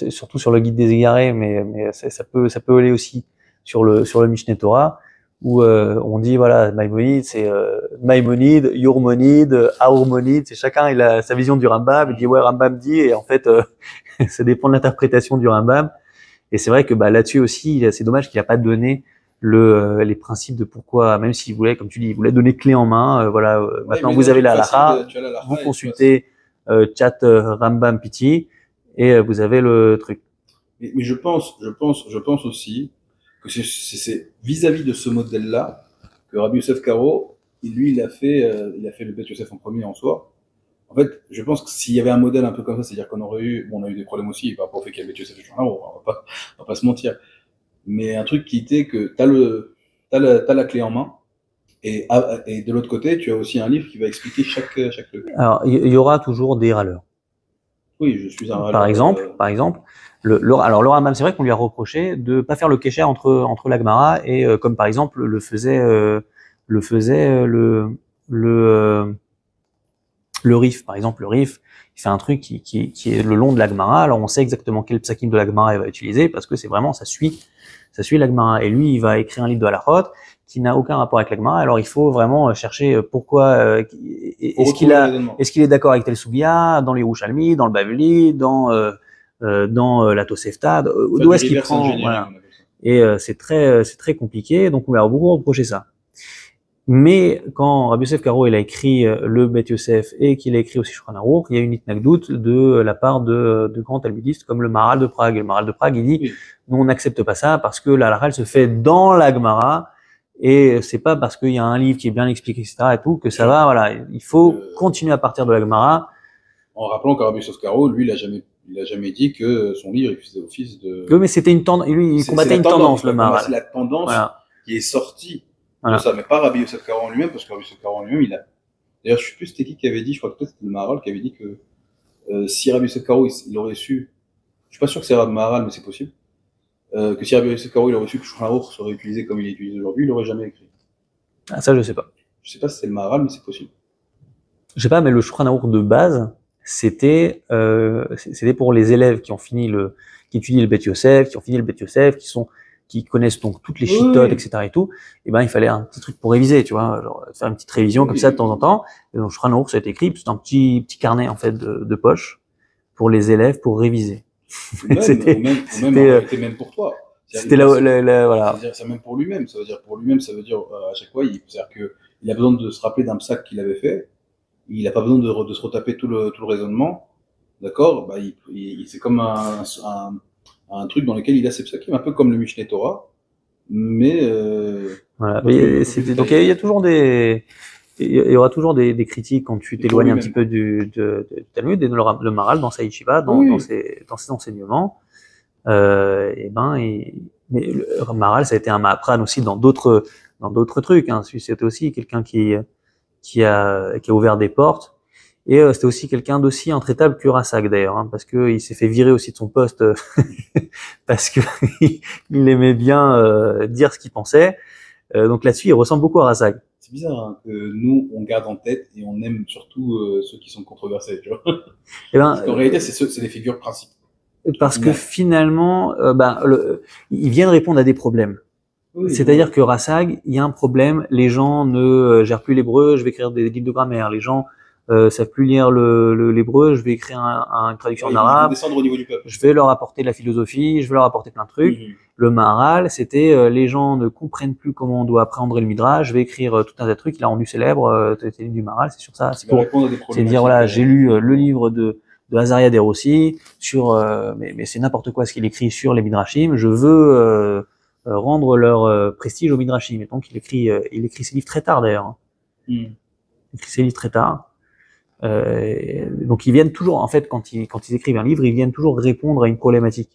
surtout sur le Guide des Égarés, mais ça peut aller aussi sur le Mishneh Torah, où on dit voilà, Maïmonide, c'est Maïmonide, Yourmonide, Aourmonide, c'est chacun il a sa vision du Rambam, il dit ouais, Rambam dit, et en fait ça dépend de l'interprétation du Rambam. Et c'est vrai que là-dessus aussi, c'est dommage qu'il a pas donné les principes de pourquoi, même s'il voulait, comme tu dis, il voulait donner clé en main, voilà, maintenant vous avez la halakha, vous consultez chat Rambam Piti, et vous avez le truc. Mais je pense aussi que c'est vis-à-vis de ce modèle-là que Rabbi Yosef Karo, lui, il a fait le Bet Yosef en premier en soi. En fait, je pense que s'il y avait un modèle un peu comme ça, c'est-à-dire qu'on aurait eu, bon, on a eu des problèmes aussi par rapport au fait qu'il y avait Bet Yosef et Shulchan Aruch, on va pas se mentir. Mais un truc qui était que t'as la clé en main, et de l'autre côté, tu as aussi un livre qui va expliquer chaque truc. Alors, il y aura toujours des râleurs. Oui, je suis un râleur. Par exemple, alors le Rambam, c'est vrai qu'on lui a reproché de pas faire le kécher entre l'Agmara et comme par exemple le faisait le Rif, par exemple. Le Rif, il fait un truc qui est le long de l'Agmara. Alors on sait exactement quel psakim de l'Agmara il va utiliser parce que c'est vraiment ça suit l'Agmara. Et lui, il va écrire un livre de halachot qui n'a aucun rapport avec l'Agmara. Alors il faut vraiment chercher pourquoi est-ce qu'il est d'accord avec tel Sougia dans les Yerushalmi, dans le Bavli, dans la Tosefta, d'où est-ce qu'il prend, voilà. Et c'est très compliqué, donc on lui a beaucoup reproché ça. Mais quand Rabbi Yosef Karo il a écrit le Bet Yosef et qu'il a écrit aussi Shulchan Aruch, il y a une itnagdout de la part de grands talmudistes comme le Maharal de Prague. Le Maharal de Prague, il dit nous on n'accepte pas ça parce que la halakha se fait dans la Gemara et c'est pas parce qu'il y a un livre qui est bien expliqué, etc. et tout que ça va. Voilà, il faut continuer à partir de la Gemara. En rappelant que Rabbi Yosef Karo, lui, il a jamais dit que son livre il faisait office de. Oui, mais c'était une tendance. Lui, il combattait une tendance, le Maharal. C'est la tendance qui est sortie. Voilà. Ça, mais pas Rabbi Yosef Karo en lui-même, parce que Rabbi Yosef Karo en lui-même, il a. D'ailleurs, je sais plus c'était qui avait dit, je crois que peut-être c'était le Maharal qui avait dit que si Rabbi Yosef Karo il aurait su, je suis pas sûr que c'est Rabbi Maharal, mais c'est possible, que si Rabbi Yosef Karo il aurait su que Shulchan Aruch serait utilisé comme il est utilisé aujourd'hui, il aurait jamais écrit. Ah, ça, je sais pas. Je sais pas si c'est le Maharal, mais c'est possible. Je sais pas, mais le Shulchan Aruch de base, c'était pour les élèves qui étudient le Bet Yosef, qui ont fini le Bet Yosef, qui connaissent donc toutes les chitotes, etc. et tout. Et ben, il fallait un petit truc pour réviser, tu vois, genre faire une petite révision comme ça de temps en temps. Et donc, Shulchan Aruch, ça a été écrit, c'est un petit carnet, en fait, de poche pour les élèves pour réviser. C'était même pour toi. C'était voilà. C'est même pour lui-même. Ça veut dire à chaque fois, c'est-à-dire que il a besoin de se rappeler d'un psaque qu'il avait fait. Il n'a pas besoin de se retaper tout le raisonnement. D'accord? Bah, c'est comme un truc dans lequel il a ses psakim, un peu comme le Mishneh Torah. Mais, voilà. Donc, il y a toujours il y aura toujours des critiques quand tu t'éloignes un petit peu du Talmud et de le Maharal dans sa yeshiva, dans ses enseignements. Mais le Maharal, ça a été un Mahapran aussi dans d'autres trucs, hein. C'était aussi quelqu'un qui a ouvert des portes. Et c'était aussi quelqu'un d'aussi intraitable que Rassak d'ailleurs, hein, parce que il s'est fait virer aussi de son poste parce que il aimait bien dire ce qu'il pensait. Donc là-dessus, il ressemble beaucoup à Rassak. C'est bizarre hein, que nous on garde en tête et on aime surtout ceux qui sont controversés, tu vois. Parce qu'en réalité, c'est les figures principales. Parce que finalement, ils viennent répondre à des problèmes. Oui, c'est-à-dire que Rassak, il y a un problème, les gens ne gèrent plus l'hébreu, je vais écrire des livres de grammaire, les gens savent plus lire l'hébreu, je vais écrire une traduction en arabe, descendre au niveau du peuple. je vais leur apporter de la philosophie, je vais leur apporter plein de trucs. Le Maharal, c'était les gens ne comprennent plus comment on doit appréhender le Midrash, je vais écrire tout un tas de trucs, il a rendu célèbre du Maharal, c'est sur ça, c'est dire voilà, j'ai lu le livre de Azaria Derossi sur mais c'est n'importe quoi ce qu'il écrit sur les Midrashim, je veux rendre leur prestige au Midrashim. Et donc il écrit ses livres très tard d'ailleurs. Il écrit ses livres très tard. Donc ils viennent toujours, en fait, quand ils écrivent un livre, ils viennent toujours répondre à une problématique.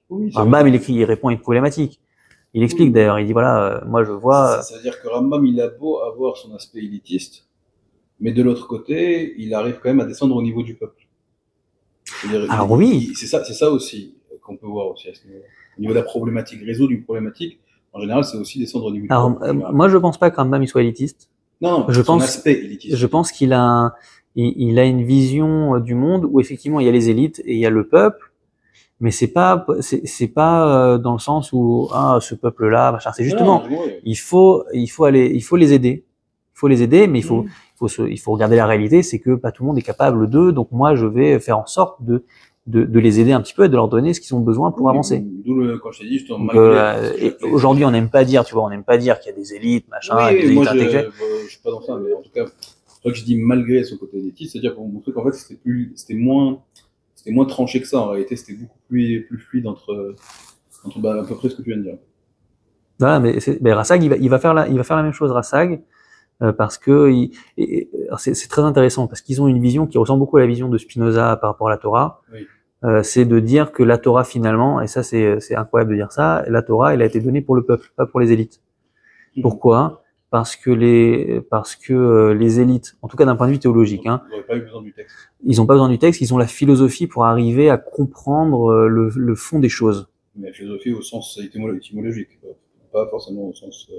Oui, Rambam, il répond à une problématique. Il explique d'ailleurs, il dit voilà, moi je vois. C'est-à-dire que Rambam, il a beau avoir son aspect élitiste, mais de l'autre côté, il arrive quand même à descendre au niveau du peuple. Alors oui. C'est ça aussi qu'on peut voir aussi à ce niveau. Au niveau de la problématique, résoudre une problématique, en général, c'est aussi descendre au niveau du peuple. Alors moi je pense pas que Rambam il soit élitiste. Non, je son pense, aspect élitiste. Je pense qu'il a une vision du monde où effectivement il y a les élites et il y a le peuple, mais c'est pas dans le sens où ce peuple là machin, c'est justement il faut les aider, mais il faut regarder la réalité, c'est que pas tout le monde est capable d'eux, donc moi je vais faire en sorte de les aider un petit peu et de leur donner ce qu'ils ont besoin pour avancer. Quand je t'ai dit, aujourd'hui on n'aime pas dire qu'il y a des élites machin, des élites intellectuelles. Je suis pas dans ça, mais en tout cas, c'est vrai que je dis malgré son côté élitiste, c'est-à-dire pour montrer qu'en fait c'était moins tranché que ça. En réalité, c'était beaucoup plus fluide entre à peu près ce que tu viens de dire. Voilà, mais Rassag, il va faire la même chose, Rassag, parce que c'est très intéressant, parce qu'ils ont une vision qui ressemble beaucoup à la vision de Spinoza par rapport à la Torah. Oui. C'est de dire que la Torah finalement, et ça c'est incroyable de dire ça, la Torah, elle a été donnée pour le peuple, pas pour les élites. Pourquoi ? Parce que les élites, en tout cas d'un point de vue théologique, ils n'ont pas eu besoin du texte. Ils n'ont pas besoin du texte, ils ont la philosophie pour arriver à comprendre le fond des choses. Mais la philosophie au sens étymologique, pas forcément au sens.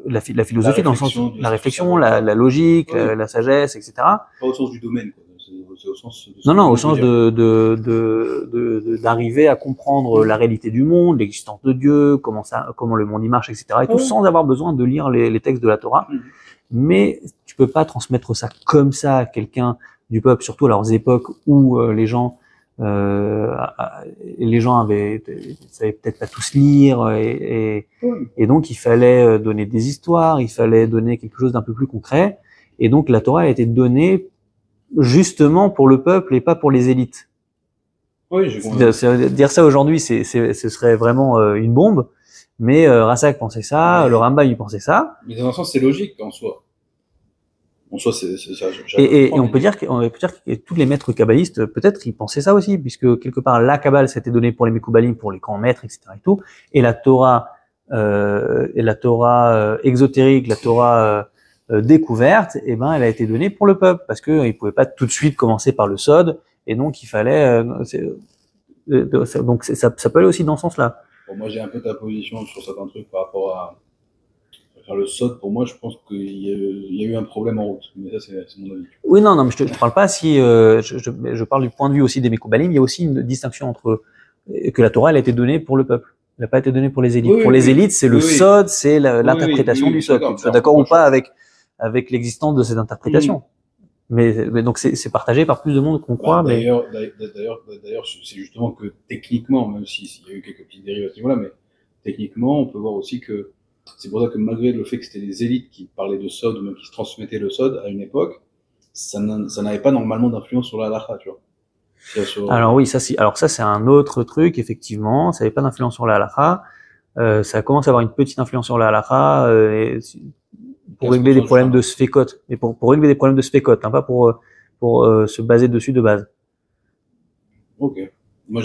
La philosophie dans le sens la réflexion, la logique, la sagesse, etc. Pas au sens du domaine, quoi. C'est au sens au sens d'arriver à comprendre la réalité du monde, l'existence de Dieu, comment le monde y marche, etc. Et tout sans avoir besoin de lire les textes de la Torah. Mais tu peux pas transmettre ça comme ça à quelqu'un du peuple, surtout à leurs époques où les gens savaient peut-être pas tous lire et donc il fallait donner des histoires, il fallait donner quelque chose d'un peu plus concret. Et donc la Torah a été donnée justement pour le peuple et pas pour les élites. Oui, j'ai compris. Dire ça aujourd'hui, ce serait vraiment une bombe. Mais Rassag pensait ça, le Rambam il pensait ça. Mais dans un sens, c'est logique en soi. En soi, c'est ça. Et on peut dire que tous les maîtres kabbalistes, peut-être, ils pensaient ça aussi, puisque quelque part la Kabbale s'était donnée pour les Mekoubalim, pour les grands maîtres, etc. et tout, et la Torah exotérique, la Torah découverte, elle a été donnée pour le peuple, parce que ils pouvaient pas tout de suite commencer par le Sod, et donc il fallait donc ça peut aller aussi dans ce sens-là. Bon, moi j'ai un peu ta position sur certains trucs par rapport à le Sod. Pour moi, je pense qu'il y a eu un problème en route, mais ça c'est mon avis. Oui, non, mais je parle pas si je parle du point de vue aussi des Mekoubalim. Il y a aussi une distinction entre que la Torah elle a été donnée pour le peuple. Elle n'a pas été donnée pour les élites. Pour les élites, c'est le Sod, c'est l'interprétation du Sod. Tu sois d'accord ou pas avec l'existence de cette interprétation. Mais donc c'est partagé par plus de monde qu'on croit. D'ailleurs, c'est justement que techniquement, même s'il y a eu quelques petites dérives à ce niveau-là, mais techniquement, on peut voir aussi que c'est pour ça que malgré le fait que c'était les élites qui parlaient de Sod ou même qui se transmettaient le Sod à une époque, ça n'avait pas normalement d'influence sur la halakha, tu vois. Alors oui, ça c'est un autre truc, effectivement, ça n'avait pas d'influence sur la halakha. Ça commence à avoir une petite influence sur la halakha pour régler des problèmes de sfekot, mais pour régler des problèmes de sfekot, hein, pas pour se baser dessus de base. Ok. Moi,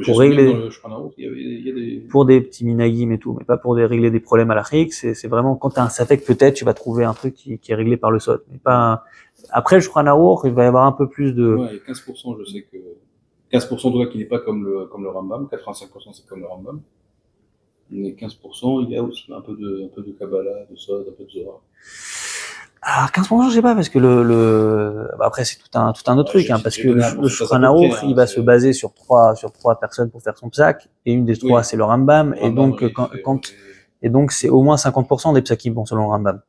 pour régler dans le Shulchan Aruch, il y a des pour des petits minagim et tout, mais pas pour régler des problèmes halachiques. C'est vraiment quand t'as un safek, peut-être tu vas trouver un truc qui est réglé par le Sod, mais pas. Après le Shulchan Aruch, il va y avoir un peu plus de. Ouais, 15%, je sais que 15% de là qui n'est pas comme le Rambam, 85% c'est comme le Rambam. Mais 15%, il y a aussi un peu de Kabbalah, de Sod, un peu de Zohar. Alors 15%, je sais pas, parce que après c'est tout un autre truc, hein, parce que le Shulchan Aruch, il va se baser sur trois personnes pour faire son psak, et une des trois c'est le Rambam, et donc et donc c'est au moins 50% des psakim selon le Rambam.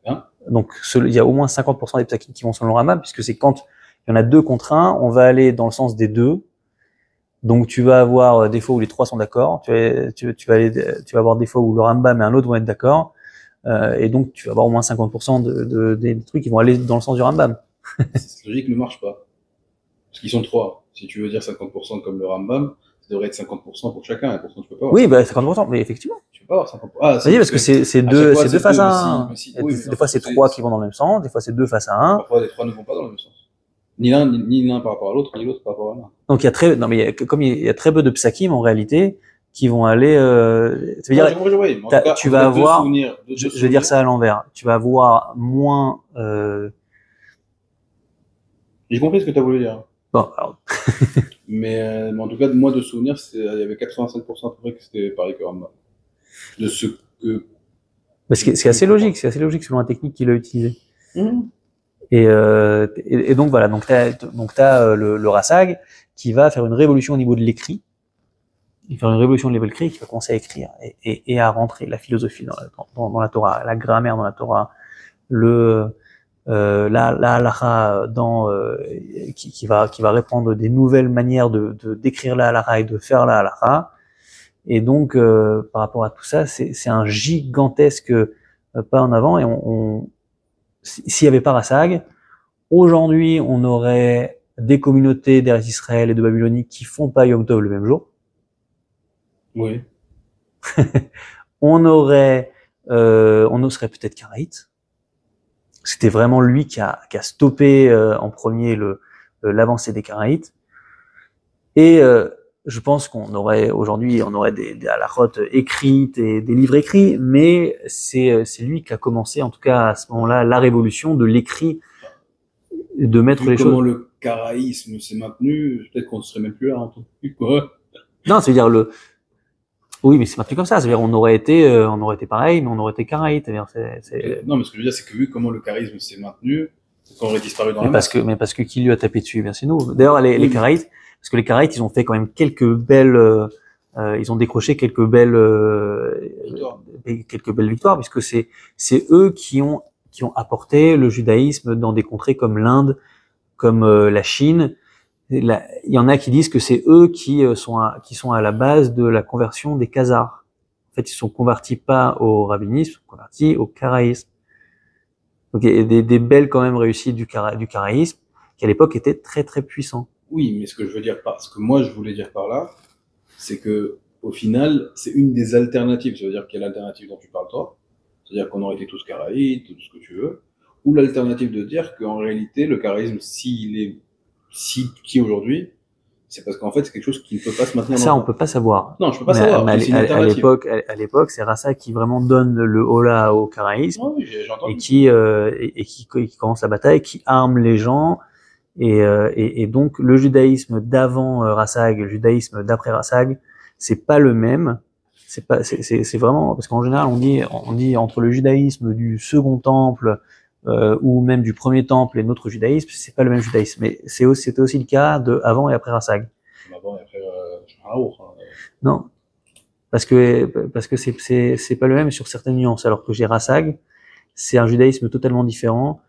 Hein? Donc, il y a au moins 50% des psakim qui vont selon le Rambam, puisque c'est quand il y en a 2 contre 1, on va aller dans le sens des 2. Donc, tu vas avoir des fois où les 3 sont d'accord. Tu vas avoir des fois où le Rambam et un autre vont être d'accord. Et donc, tu vas avoir au moins 50% des trucs qui vont aller dans le sens du Rambam. Cette logique ne marche pas. Parce qu'ils sont 3. Si tu veux dire 50% comme le Rambam, ça devrait être 50% pour chacun, et pourtant tu peux pas avoir. Oui, 50%, mais effectivement. Tu peux pas avoir 50%. Ah, Oui, parce que c'est 2 face à 1. Oui, des fois, c'est 3 qui vont dans le même sens, des fois, c'est 2 face à 1. Parfois, les 3 ne vont pas dans le même sens. Ni l'un par rapport à l'autre, ni l'autre par rapport à l'un. Donc, comme il y a très peu de psakim, en réalité, qui vont aller, ça veut dire, tu vas avoir, je vais dire ça à l'envers, tu vas avoir moins, J'ai compris ce que tu as voulu dire. Bon, alors. mais en tout cas, moi, de souvenir, il y avait 85% à peu près que c'était pareil que Rambam. De ce que. C'est assez logique, selon la technique qu'il a utilisée. Mmh. Et donc voilà, donc t'as le Rassag qui va faire une révolution au niveau de l'écrit. Il va faire une révolution au niveau de l'écrit, qui va commencer à écrire et à rentrer la philosophie dans la Torah, la grammaire dans la Torah, la halakha qui va répandre des nouvelles manières d'écrire la halakha et de faire la halakha. Et donc par rapport à tout ça, c'est un gigantesque pas en avant. Et s'il y avait pas Rassag, aujourd'hui on aurait des communautés d'Eretz Israël et de Babylonie qui font pas Yom Tov le même jour. Oui. on ne serait peut-être karaïte. C'était vraiment lui qui a stoppé en premier l'avancée des Karaïtes. Et je pense qu'on aurait aujourd'hui, des halachot écrites et des livres écrits, mais c'est lui qui a commencé, en tout cas à ce moment-là, la révolution de l'écrit, de mettre les choses. Comment le karaïsme s'est maintenu, peut-être qu'on ne serait même plus là en tout cas. Non, c'est-à-dire oui, mais c'est pas plus comme ça. C'est-à-dire, on aurait été pareil, mais on aurait été karaïte. Non, mais ce que je veux dire, c'est que vu comment le charisme s'est maintenu, c'est qu'on aurait disparu dans la masse. Mais parce que qui lui a tapé dessus? Bien, c'est nous. D'ailleurs, les karaïtes, parce que les karaïtes, ils ont fait quand même quelques belles, ils ont décroché quelques belles victoires, puisque c'est eux qui ont apporté le judaïsme dans des contrées comme l'Inde, comme la Chine. Il y en a qui disent que c'est eux qui sont à la base de la conversion des Khazars. En fait, ils sont convertis pas au rabbinisme, ils sont convertis au karaïsme. Donc, il y a des belles quand même réussites du karaïsme, qui à l'époque était très très puissant. Oui, mais ce que moi je voulais dire par là, c'est que au final, c'est une des alternatives. Ça veut dire quelle alternative dont tu parles toi? C'est-à-dire qu'on aurait été tous karaïtes, tout ce que tu veux, ou l'alternative de dire qu'en réalité, le karaïsme, s'il est si qui aujourd'hui, c'est parce qu'en fait c'est quelque chose qui ne peut pas se maintenir. Ça, on peut pas savoir. Non, je peux pas savoir. Mais à l'époque, c'est Rassa qui vraiment donne le holà au karaïsme, et qui commence la bataille, qui arme les gens, et donc le judaïsme d'avant Rassag, le judaïsme d'après Rassag, c'est pas le même. C'est vraiment parce qu'en général on dit entre le judaïsme du second temple ou même du premier temple et notre judaïsme, c'est pas le même judaïsme. Mais c'était aussi le cas de avant et après Rassag. Avant et après Non, parce que c'est pas le même sur certaines nuances. Alors que j'ai Rassag, c'est un judaïsme totalement différent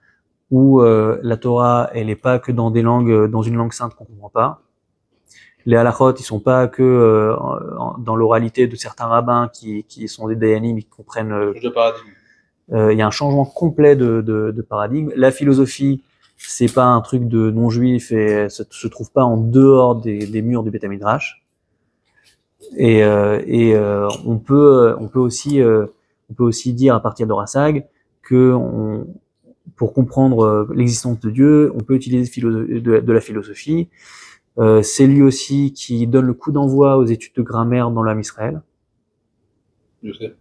où la Torah, elle est pas que dans une langue sainte qu'on comprend pas. Les halachot, ils sont pas que dans l'oralité de certains rabbins qui sont des dayanim, qui comprennent. Il y a un changement complet de paradigme. La philosophie, c'est pas un truc de non-juif et ça se trouve pas en dehors des murs du Beth Midrash. Et on peut aussi dire à partir de Rassag que pour comprendre l'existence de Dieu, on peut utiliser de la philosophie. C'est lui aussi qui donne le coup d'envoi aux études de grammaire dans l'Am Israël. Je sais.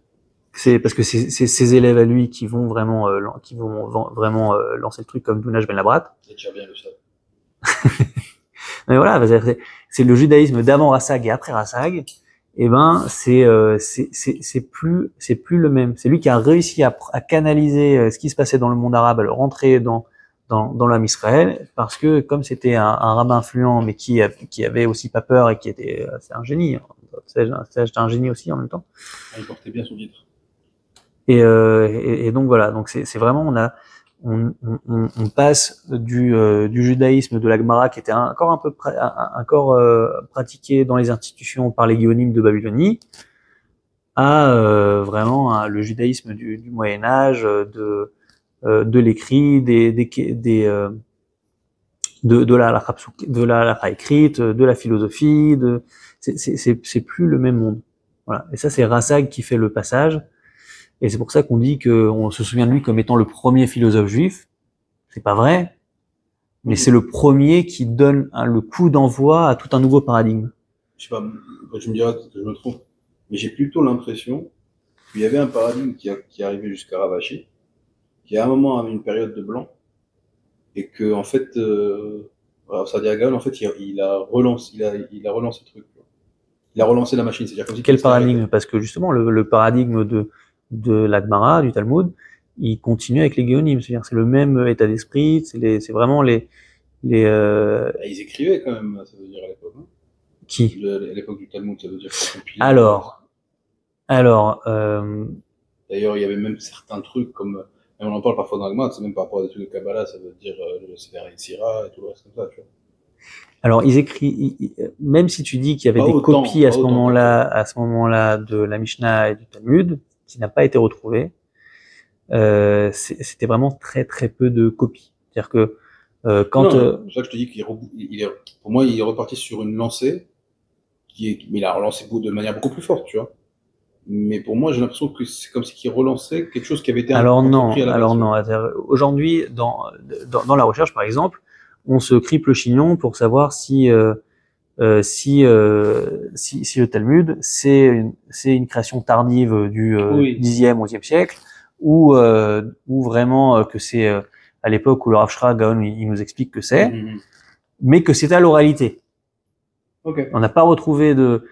C'est parce que c'est ses élèves à lui qui vont vraiment lancer le truc comme Dounash Ben Labrat. Et tu as bien le seul. Mais voilà, c'est le judaïsme d'avant Rassag et après Rassag. Et ben c'est plus le même. C'est lui qui a réussi à canaliser ce qui se passait dans le monde arabe, à le rentrer dans l'âme Israël, parce que comme c'était un rabbin influent, mais qui avait aussi pas peur et c'est un génie. C'est un génie aussi en même temps. Il portait bien son titre. Et donc voilà, donc c'est vraiment on passe du judaïsme de la Gemara qui était encore un peu pratiqué dans les institutions par les Géonim de Babylonie à vraiment le judaïsme du Moyen Âge, de l'écrit, de la halakha écrite, de la philosophie, c'est plus le même monde. Voilà. Et ça, c'est Rassag qui fait le passage. Et c'est pour ça qu'on dit qu'on se souvient de lui comme étant le premier philosophe juif. C'est pas vrai, mais c'est le premier qui donne le coup d'envoi à tout un nouveau paradigme. Je sais pas, je me dirais que je me trompe, mais j'ai plutôt l'impression qu'il y avait un paradigme qui arrivait jusqu'à Ravashi, qui à un moment avait une période de blanc, et que en fait, Saadia Gaon, en fait, il a relancé le truc. Il a relancé la machine. C'est-à-dire comme si quel paradigme? Parce que justement, le paradigme de la Gemara, du Talmud, il continue avec les Géonim. C'est-à-dire, c'est le même état d'esprit. C'est vraiment les. Ils écrivaient quand même, ça veut dire à l'époque. Hein. Qui? À l'époque du Talmud, ça veut dire. Alors. D'ailleurs, il y avait même certains trucs comme. On en parle parfois dans la Gemara, c'est même par rapport à des trucs de Kabbalah, ça veut dire le Sefer Yetzira et tout le reste comme ça, tu vois. Alors, ils écrivent, même si tu dis qu'il y avait des copies à ce moment-là de la Mishnah et du Talmud, qui n'a pas été retrouvé, c'était vraiment très très peu de copies. C'est-à-dire que c'est pour ça que je te dis pour moi, il est reparti sur une lancée mais il a relancé de manière beaucoup plus forte, tu vois. Mais pour moi, j'ai l'impression que c'est comme si il relançait quelque chose qui avait été entrepris à la base. Alors non. Aujourd'hui, dans la recherche, par exemple, on se crible le chignon pour savoir si le Talmud c'est une création tardive du 10e, 11e siècle ou vraiment que c'est à l'époque où le Rav Shra Gaon il nous explique que c'est, mais que c'est à l'oralité. Okay. On n'a pas retrouvé de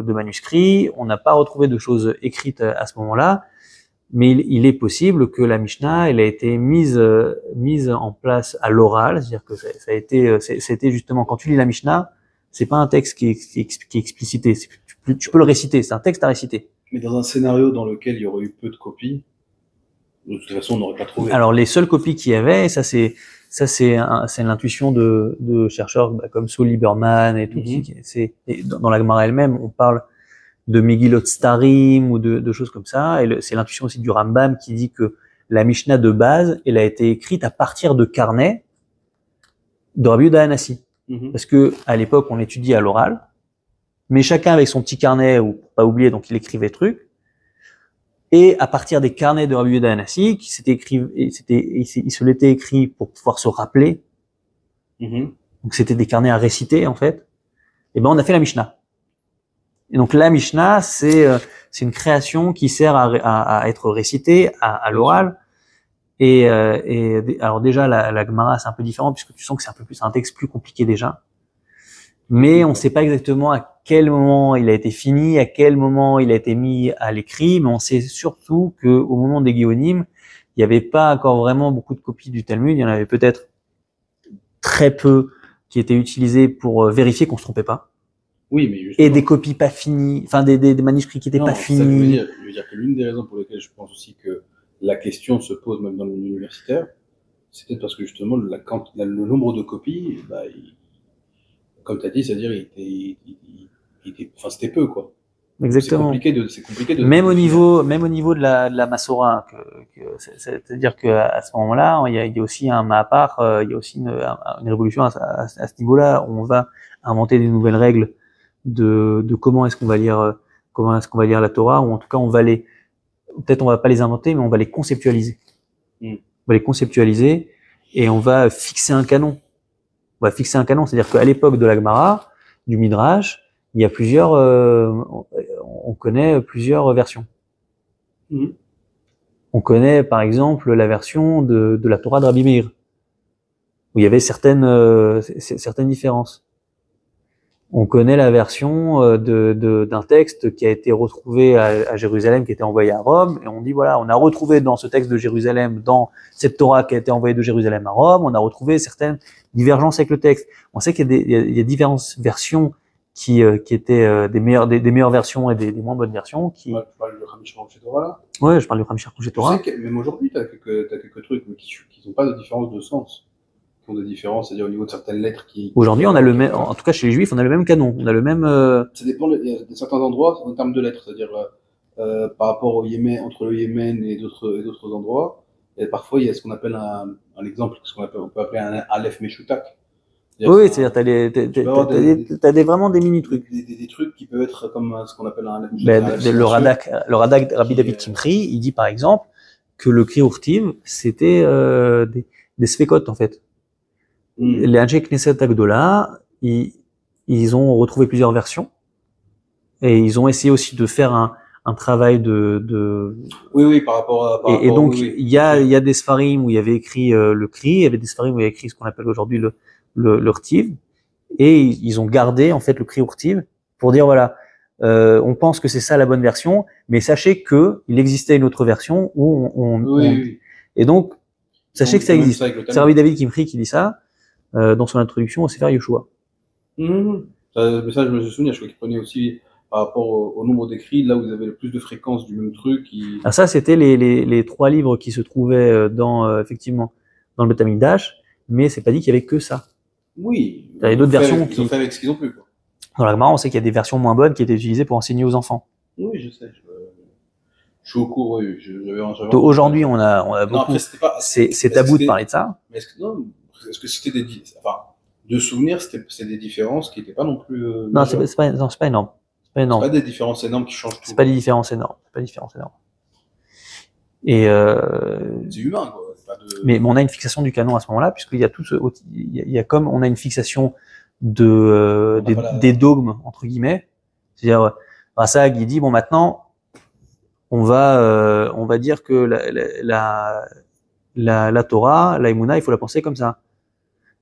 manuscrits, on n'a pas retrouvé de choses écrites à ce moment-là. Mais il est possible que la Mishnah, elle a été mise en place à l'oral, c'est-à-dire que c'était justement quand tu lis la Mishnah, c'est pas un texte qui est explicité, tu peux le réciter, c'est un texte à réciter. Mais dans un scénario dans lequel il y aurait eu peu de copies, de toute façon, on n'aurait pas trouvé. Alors les seules copies qu'il y avait, c'est l'intuition de chercheurs comme Saul Lieberman et tout. Et dans la Gemara elle-même, on parle de Megillot Starim ou de choses comme ça. Et c'est l'intuition aussi du Rambam qui dit que la Mishnah de base, elle a été écrite à partir de carnets de Rabbi Yehuda Hanassi. Parce que à l'époque, on étudie à l'oral, mais chacun avec son petit carnet, ou pas oublier, donc il écrivait trucs. Et à partir des carnets de Rabbi Yehuda Hanassi, il se l'était écrit pour pouvoir se rappeler. Donc c'était des carnets à réciter en fait. Et ben on a fait la Mishnah. Et donc la Mishnah, c'est une création qui sert à être récitée à l'oral. Et alors déjà la Gemara c'est un peu différent puisque tu sens que c'est un texte plus compliqué déjà. Mais on ne sait pas exactement à quel moment il a été fini, à quel moment il a été mis à l'écrit, mais on sait surtout que au moment des Géonim, il n'y avait pas encore vraiment beaucoup de copies du Talmud. Il y en avait peut-être très peu qui étaient utilisées pour vérifier qu'on se trompait pas. Oui, mais justement. Et des copies pas finies, enfin des manuscrits qui n'étaient pas finis. Je veux dire que l'une des raisons pour lesquelles je pense aussi que la question se pose même dans le milieu universitaire, c'est peut-être parce que justement le nombre de copies, comme tu as dit, c'est-à-dire c'était peu quoi. Exactement. C'est compliqué de même au niveau de la Massora, c'est-à-dire que à ce moment-là, il y a aussi un Mahapar, il y a aussi une révolution à ce niveau-là où on va inventer des nouvelles règles de comment est-ce qu'on va lire la Torah, ou en tout cas on va pas les inventer, mais on va les conceptualiser. On va les conceptualiser et on va fixer un canon. C'est-à-dire qu'à l'époque de la Gemara, du Midrash, il y a on connaît plusieurs versions. On connaît par exemple la version de la Torah de Rabbi Meir, où il y avait certaines différences. On connaît la version d'un texte qui a été retrouvé à Jérusalem, qui a été envoyé à Rome, et on dit voilà, on a retrouvé dans ce texte de Jérusalem, dans cette Torah qui a été envoyée de Jérusalem à Rome, on a retrouvé certaines divergences avec le texte. On sait qu'il y a différentes versions qui étaient des meilleures versions et des moins bonnes versions. Tu parles du Hamish Ramshay Torah là? Ouais, je parle du Hamish Ramshay Torah. Tu sais que même aujourd'hui, t'as quelques trucs mais qui n'ont pas de différence de sens. Qui ont des différences, c'est-à-dire au niveau de certaines lettres qui. Aujourd'hui, on a le même, en tout cas chez les Juifs, on a le même canon. On a le même. Ça dépend, il y a certains endroits en termes de lettres, c'est-à-dire par rapport au Yémen, entre le Yémen et d'autres endroits. Et parfois, il y a ce qu'on appelle un exemple, on peut appeler un Aleph Meshutak. Oui, c'est-à-dire t'as vraiment des mini trucs. Des trucs qui peuvent être comme ce qu'on appelle un Aleph Meshutak. Le Radak Rabbi David Kimri, il dit par exemple que le Kri Urtiv, c'était des sfekot en fait. Les Anjei Knesset Agdola, ils ont retrouvé plusieurs versions et ils ont essayé aussi de faire un travail oui, par rapport à et donc il y a des Sfarim où il y avait écrit le Kri, il y avait des Sfarim où il y avait écrit ce qu'on appelle aujourd'hui le Urtiv, et ils ont gardé en fait le Kri Urtiv pour dire voilà, on pense que c'est ça la bonne version, mais sachez que il existait une autre version où et donc sachez que ça existe. C'est Rabbi David Kimri qui dit ça dans son introduction au Sefer Yoshua. Mais ça, je me souviens, je crois qu'il prenait aussi par rapport au nombre d'écrits, là où vous avez le plus de fréquences du même truc. Ah, ça, c'était les 3 livres qui se trouvaient effectivement dans le Beth Amikdash, mais c'est pas dit qu'il y avait que ça. Oui. Il y avait d'autres versions qui ont fait avec ce qu'ils ont pu, quoi. Dans la Gemara, on sait qu'il y a des versions moins bonnes qui étaient utilisées pour enseigner aux enfants. Oui, je sais. Je suis au cours, oui. Aujourd'hui, on a beaucoup. C'est tabou de parler de ça. Mais est-ce que c'était de souvenirs, c'était des différences qui n'étaient pas non plus. Non, c'est pas énorme. C'est pas des différences énormes qui changent tout. C'est pas des différences énormes. Et c'est humain, quoi. Mais on a une fixation du canon à ce moment-là, puisqu'il y a il y a comme on a une fixation des dogmes entre guillemets. C'est-à-dire, Rassag il dit bon maintenant on va dire que la Torah, la Emouna, il faut la penser comme ça.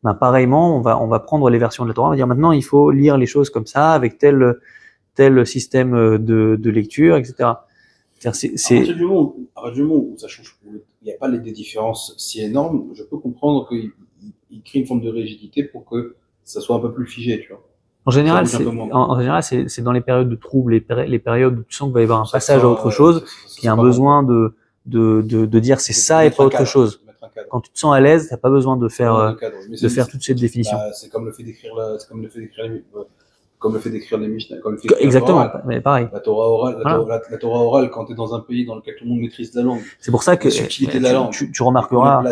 Ben, pareillement, on va prendre les versions de la Torah, on va dire maintenant il faut lire les choses comme ça, avec tel système de lecture, etc. À partir du moment où ça change, il n'y a pas des différences si énormes, je peux comprendre qu'il crée une forme de rigidité pour que ça soit un peu plus figé, tu vois. En général, c'est dans les périodes de trouble, les périodes où tu sens qu'il va y avoir un passage à autre chose, qu'il y a un besoin de dire c'est ça et pas autre chose. Quand tu te sens à l'aise, t'as pas besoin de faire toute cette définition. C'est comme le fait d'écrire les Mishnah, exactement, mais pareil. La Torah orale, quand tu es dans un pays dans lequel tout le monde maîtrise la langue. C'est pour ça que tu remarqueras.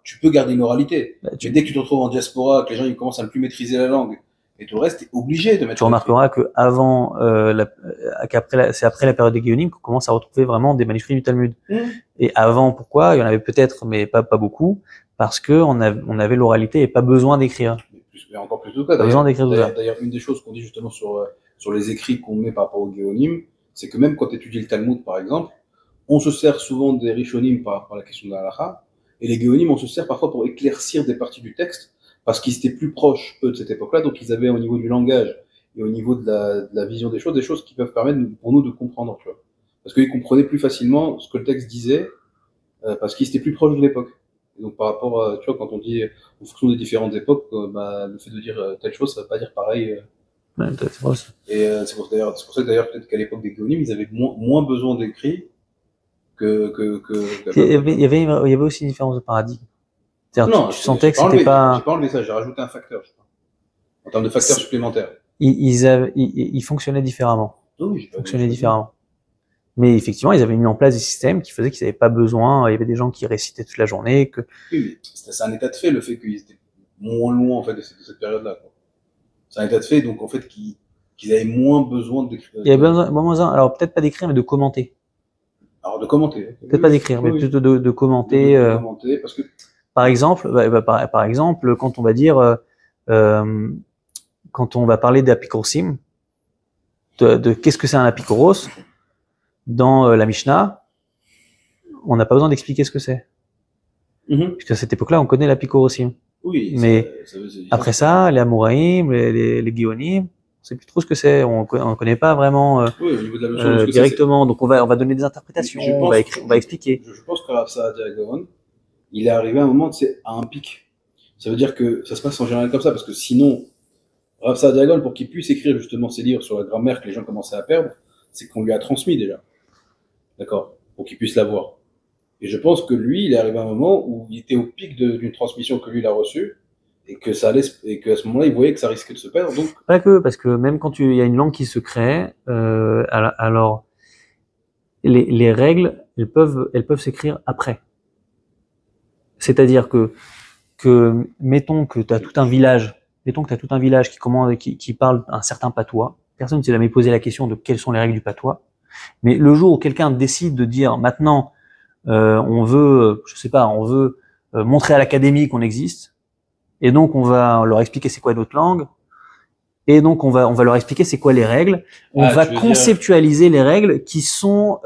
Tu peux garder une oralité. Mais dès que tu te retrouves en diaspora, que les gens ils commencent à ne plus maîtriser la langue, et tout le reste, tu es obligé de mettre. Tu remarqueras que avant, c'est après la période des Géonim qu'on commence à retrouver vraiment des manuscrits du Talmud. Et avant, pourquoi? Il y en avait peut-être, mais pas beaucoup, parce que on avait l'oralité et pas besoin d'écrire. Mais encore plus de cas. D'ailleurs, une des choses qu'on dit justement sur les écrits qu'on met par rapport aux Géonim, c'est que même quand tu étudies le Talmud, par exemple, on se sert souvent des Rishonim par rapport à la question de la halakha, et les Géonim, on se sert parfois pour éclaircir des parties du texte, parce qu'ils étaient plus proches, eux, de cette époque-là, donc ils avaient au niveau du langage et au niveau de la vision des choses qui peuvent permettre pour nous de comprendre, tu vois. Parce qu'ils comprenaient plus facilement ce que le texte disait, parce qu'ils étaient plus proches de l'époque. Et donc par rapport, tu vois, quand on dit en fonction des différentes époques, le fait de dire telle chose, ça veut pas dire pareil. Ouais, c'est vrai. Et c'est pour ça que d'ailleurs peut-être qu'à l'époque des Géonim, ils avaient moins besoin d'écrit que. Il y avait aussi une différence de paradigme. Non, tu sentais que c'était pas. J'ai pas enlevé ça, j'ai rajouté un facteur, je crois. En termes de facteurs supplémentaires. Ils fonctionnaient différemment. Oui, ils fonctionnaient différemment. Mais effectivement, ils avaient mis en place des systèmes qui faisaient qu'ils n'avaient pas besoin. Il y avait des gens qui récitaient toute la journée. Oui, mais c'est un état de fait, le fait qu'ils étaient moins loin en fait de cette période-là. C'est un état de fait, donc en fait qu'ils avaient moins besoin d'écrire. Il y avait besoin, alors peut-être pas d'écrire, mais de commenter. Alors de commenter. Peut-être pas d'écrire, mais plutôt de commenter. De commenter, parce que. Par exemple, quand on va dire, quand on va parler d'apikoursim, de qu'est-ce que c'est un apikoros, dans la Mishnah, on n'a pas besoin d'expliquer ce que c'est. Puisqu'à cette époque-là, on connaît l'apikorosim. Oui. Mais après ça, les Amouraïm, les Géonim, on sait plus trop ce que c'est. On connaît pas vraiment au niveau de la notion directement. Donc on va donner des interprétations, on va expliquer. Je pense que Rav Saadia Gaon, il est arrivé à un moment, à un pic. Ça veut dire que ça se passe en général comme ça, parce que sinon, Rav Sadiagon, pour qu'il puisse écrire justement ses livres sur la grammaire que les gens commençaient à perdre, c'est qu'on lui a transmis déjà. D'accord? Pour qu'il puisse l'avoir. Et je pense que lui, il est arrivé à un moment où il était au pic d'une transmission que lui, il a reçue, et que ça allait, et qu'à ce moment-là, il voyait que ça risquait de se perdre, donc. Pas que, parce que même quand il y a une langue qui se crée, alors les règles, elles peuvent s'écrire après. C'est-à-dire que mettons que tu as tout un village, qui parle un certain patois. Personne ne s'est jamais posé la question de quelles sont les règles du patois. Mais le jour où quelqu'un décide de dire maintenant, on veut, je sais pas, on veut montrer à l'académie qu'on existe, et donc on va leur expliquer c'est quoi notre langue, et donc on va leur expliquer c'est quoi les règles. On va conceptualiser les règles qui sont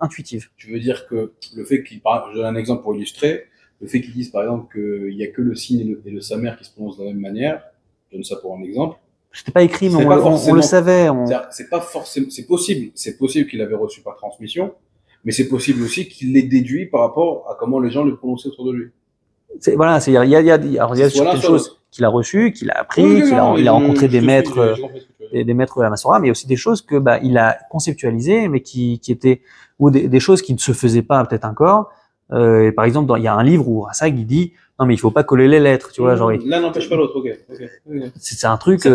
intuitives. Tu veux dire que le fait qu'ils, je donne un exemple pour illustrer, le fait qu'ils disent par exemple qu'il y a que le sin et le samer qui se prononcent de la même manière, je donne ça pour un exemple. C'était pas écrit, mais on le savait. C'est pas forcément, c'est possible qu'il avait reçu par transmission, mais c'est possible aussi qu'il l'ait déduit par rapport à comment les gens le prononçaient autour de lui. Voilà, il y a quelque chose qu'il a reçu, qu'il a appris, il a rencontré des maîtres, des maîtres de la Masorah, mais il y a aussi des choses que il a conceptualisées, mais qui étaient, ou des choses qui ne se faisaient pas peut-être encore. Par exemple, il y a un livre où Rassag il dit non mais il faut pas coller les lettres, tu vois, genre l'un n'empêche pas l'autre. Ok. C'est un truc.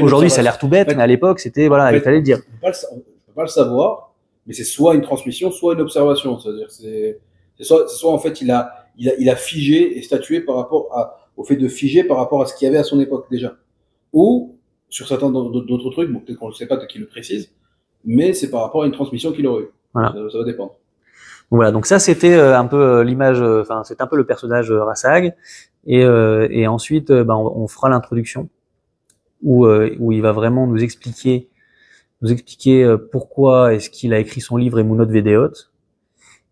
Aujourd'hui, ça a l'air tout bête, mais à l'époque, c'était voilà, il fallait le dire. On peut pas le savoir, mais c'est soit une transmission, soit une observation. C'est-à-dire, c'est soit en fait il a figé et statué par rapport au fait de figer par rapport à ce qu'il y avait à son époque déjà, ou sur certains d'autres trucs, bon peut-être qu'on ne sait pas de qui le précise, mais c'est par rapport à une transmission qu'il aurait eu. Voilà. Ça va dépendre. Donc voilà, donc ça c'était un peu l'image, enfin c'est un peu le personnage Rassag, et ensuite on fera l'introduction où il va vraiment nous expliquer pourquoi est-ce qu'il a écrit son livre Emunot Vedeot,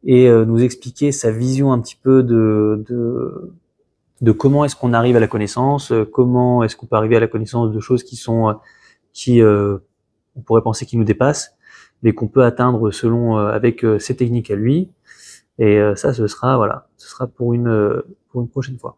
et nous expliquer sa vision un petit peu de comment est-ce qu'on arrive à la connaissance, comment est-ce qu'on peut arriver à la connaissance de choses on pourrait penser qui nous dépassent, mais qu'on peut atteindre selon avec ses techniques à lui. Et ça, ce sera pour une prochaine fois.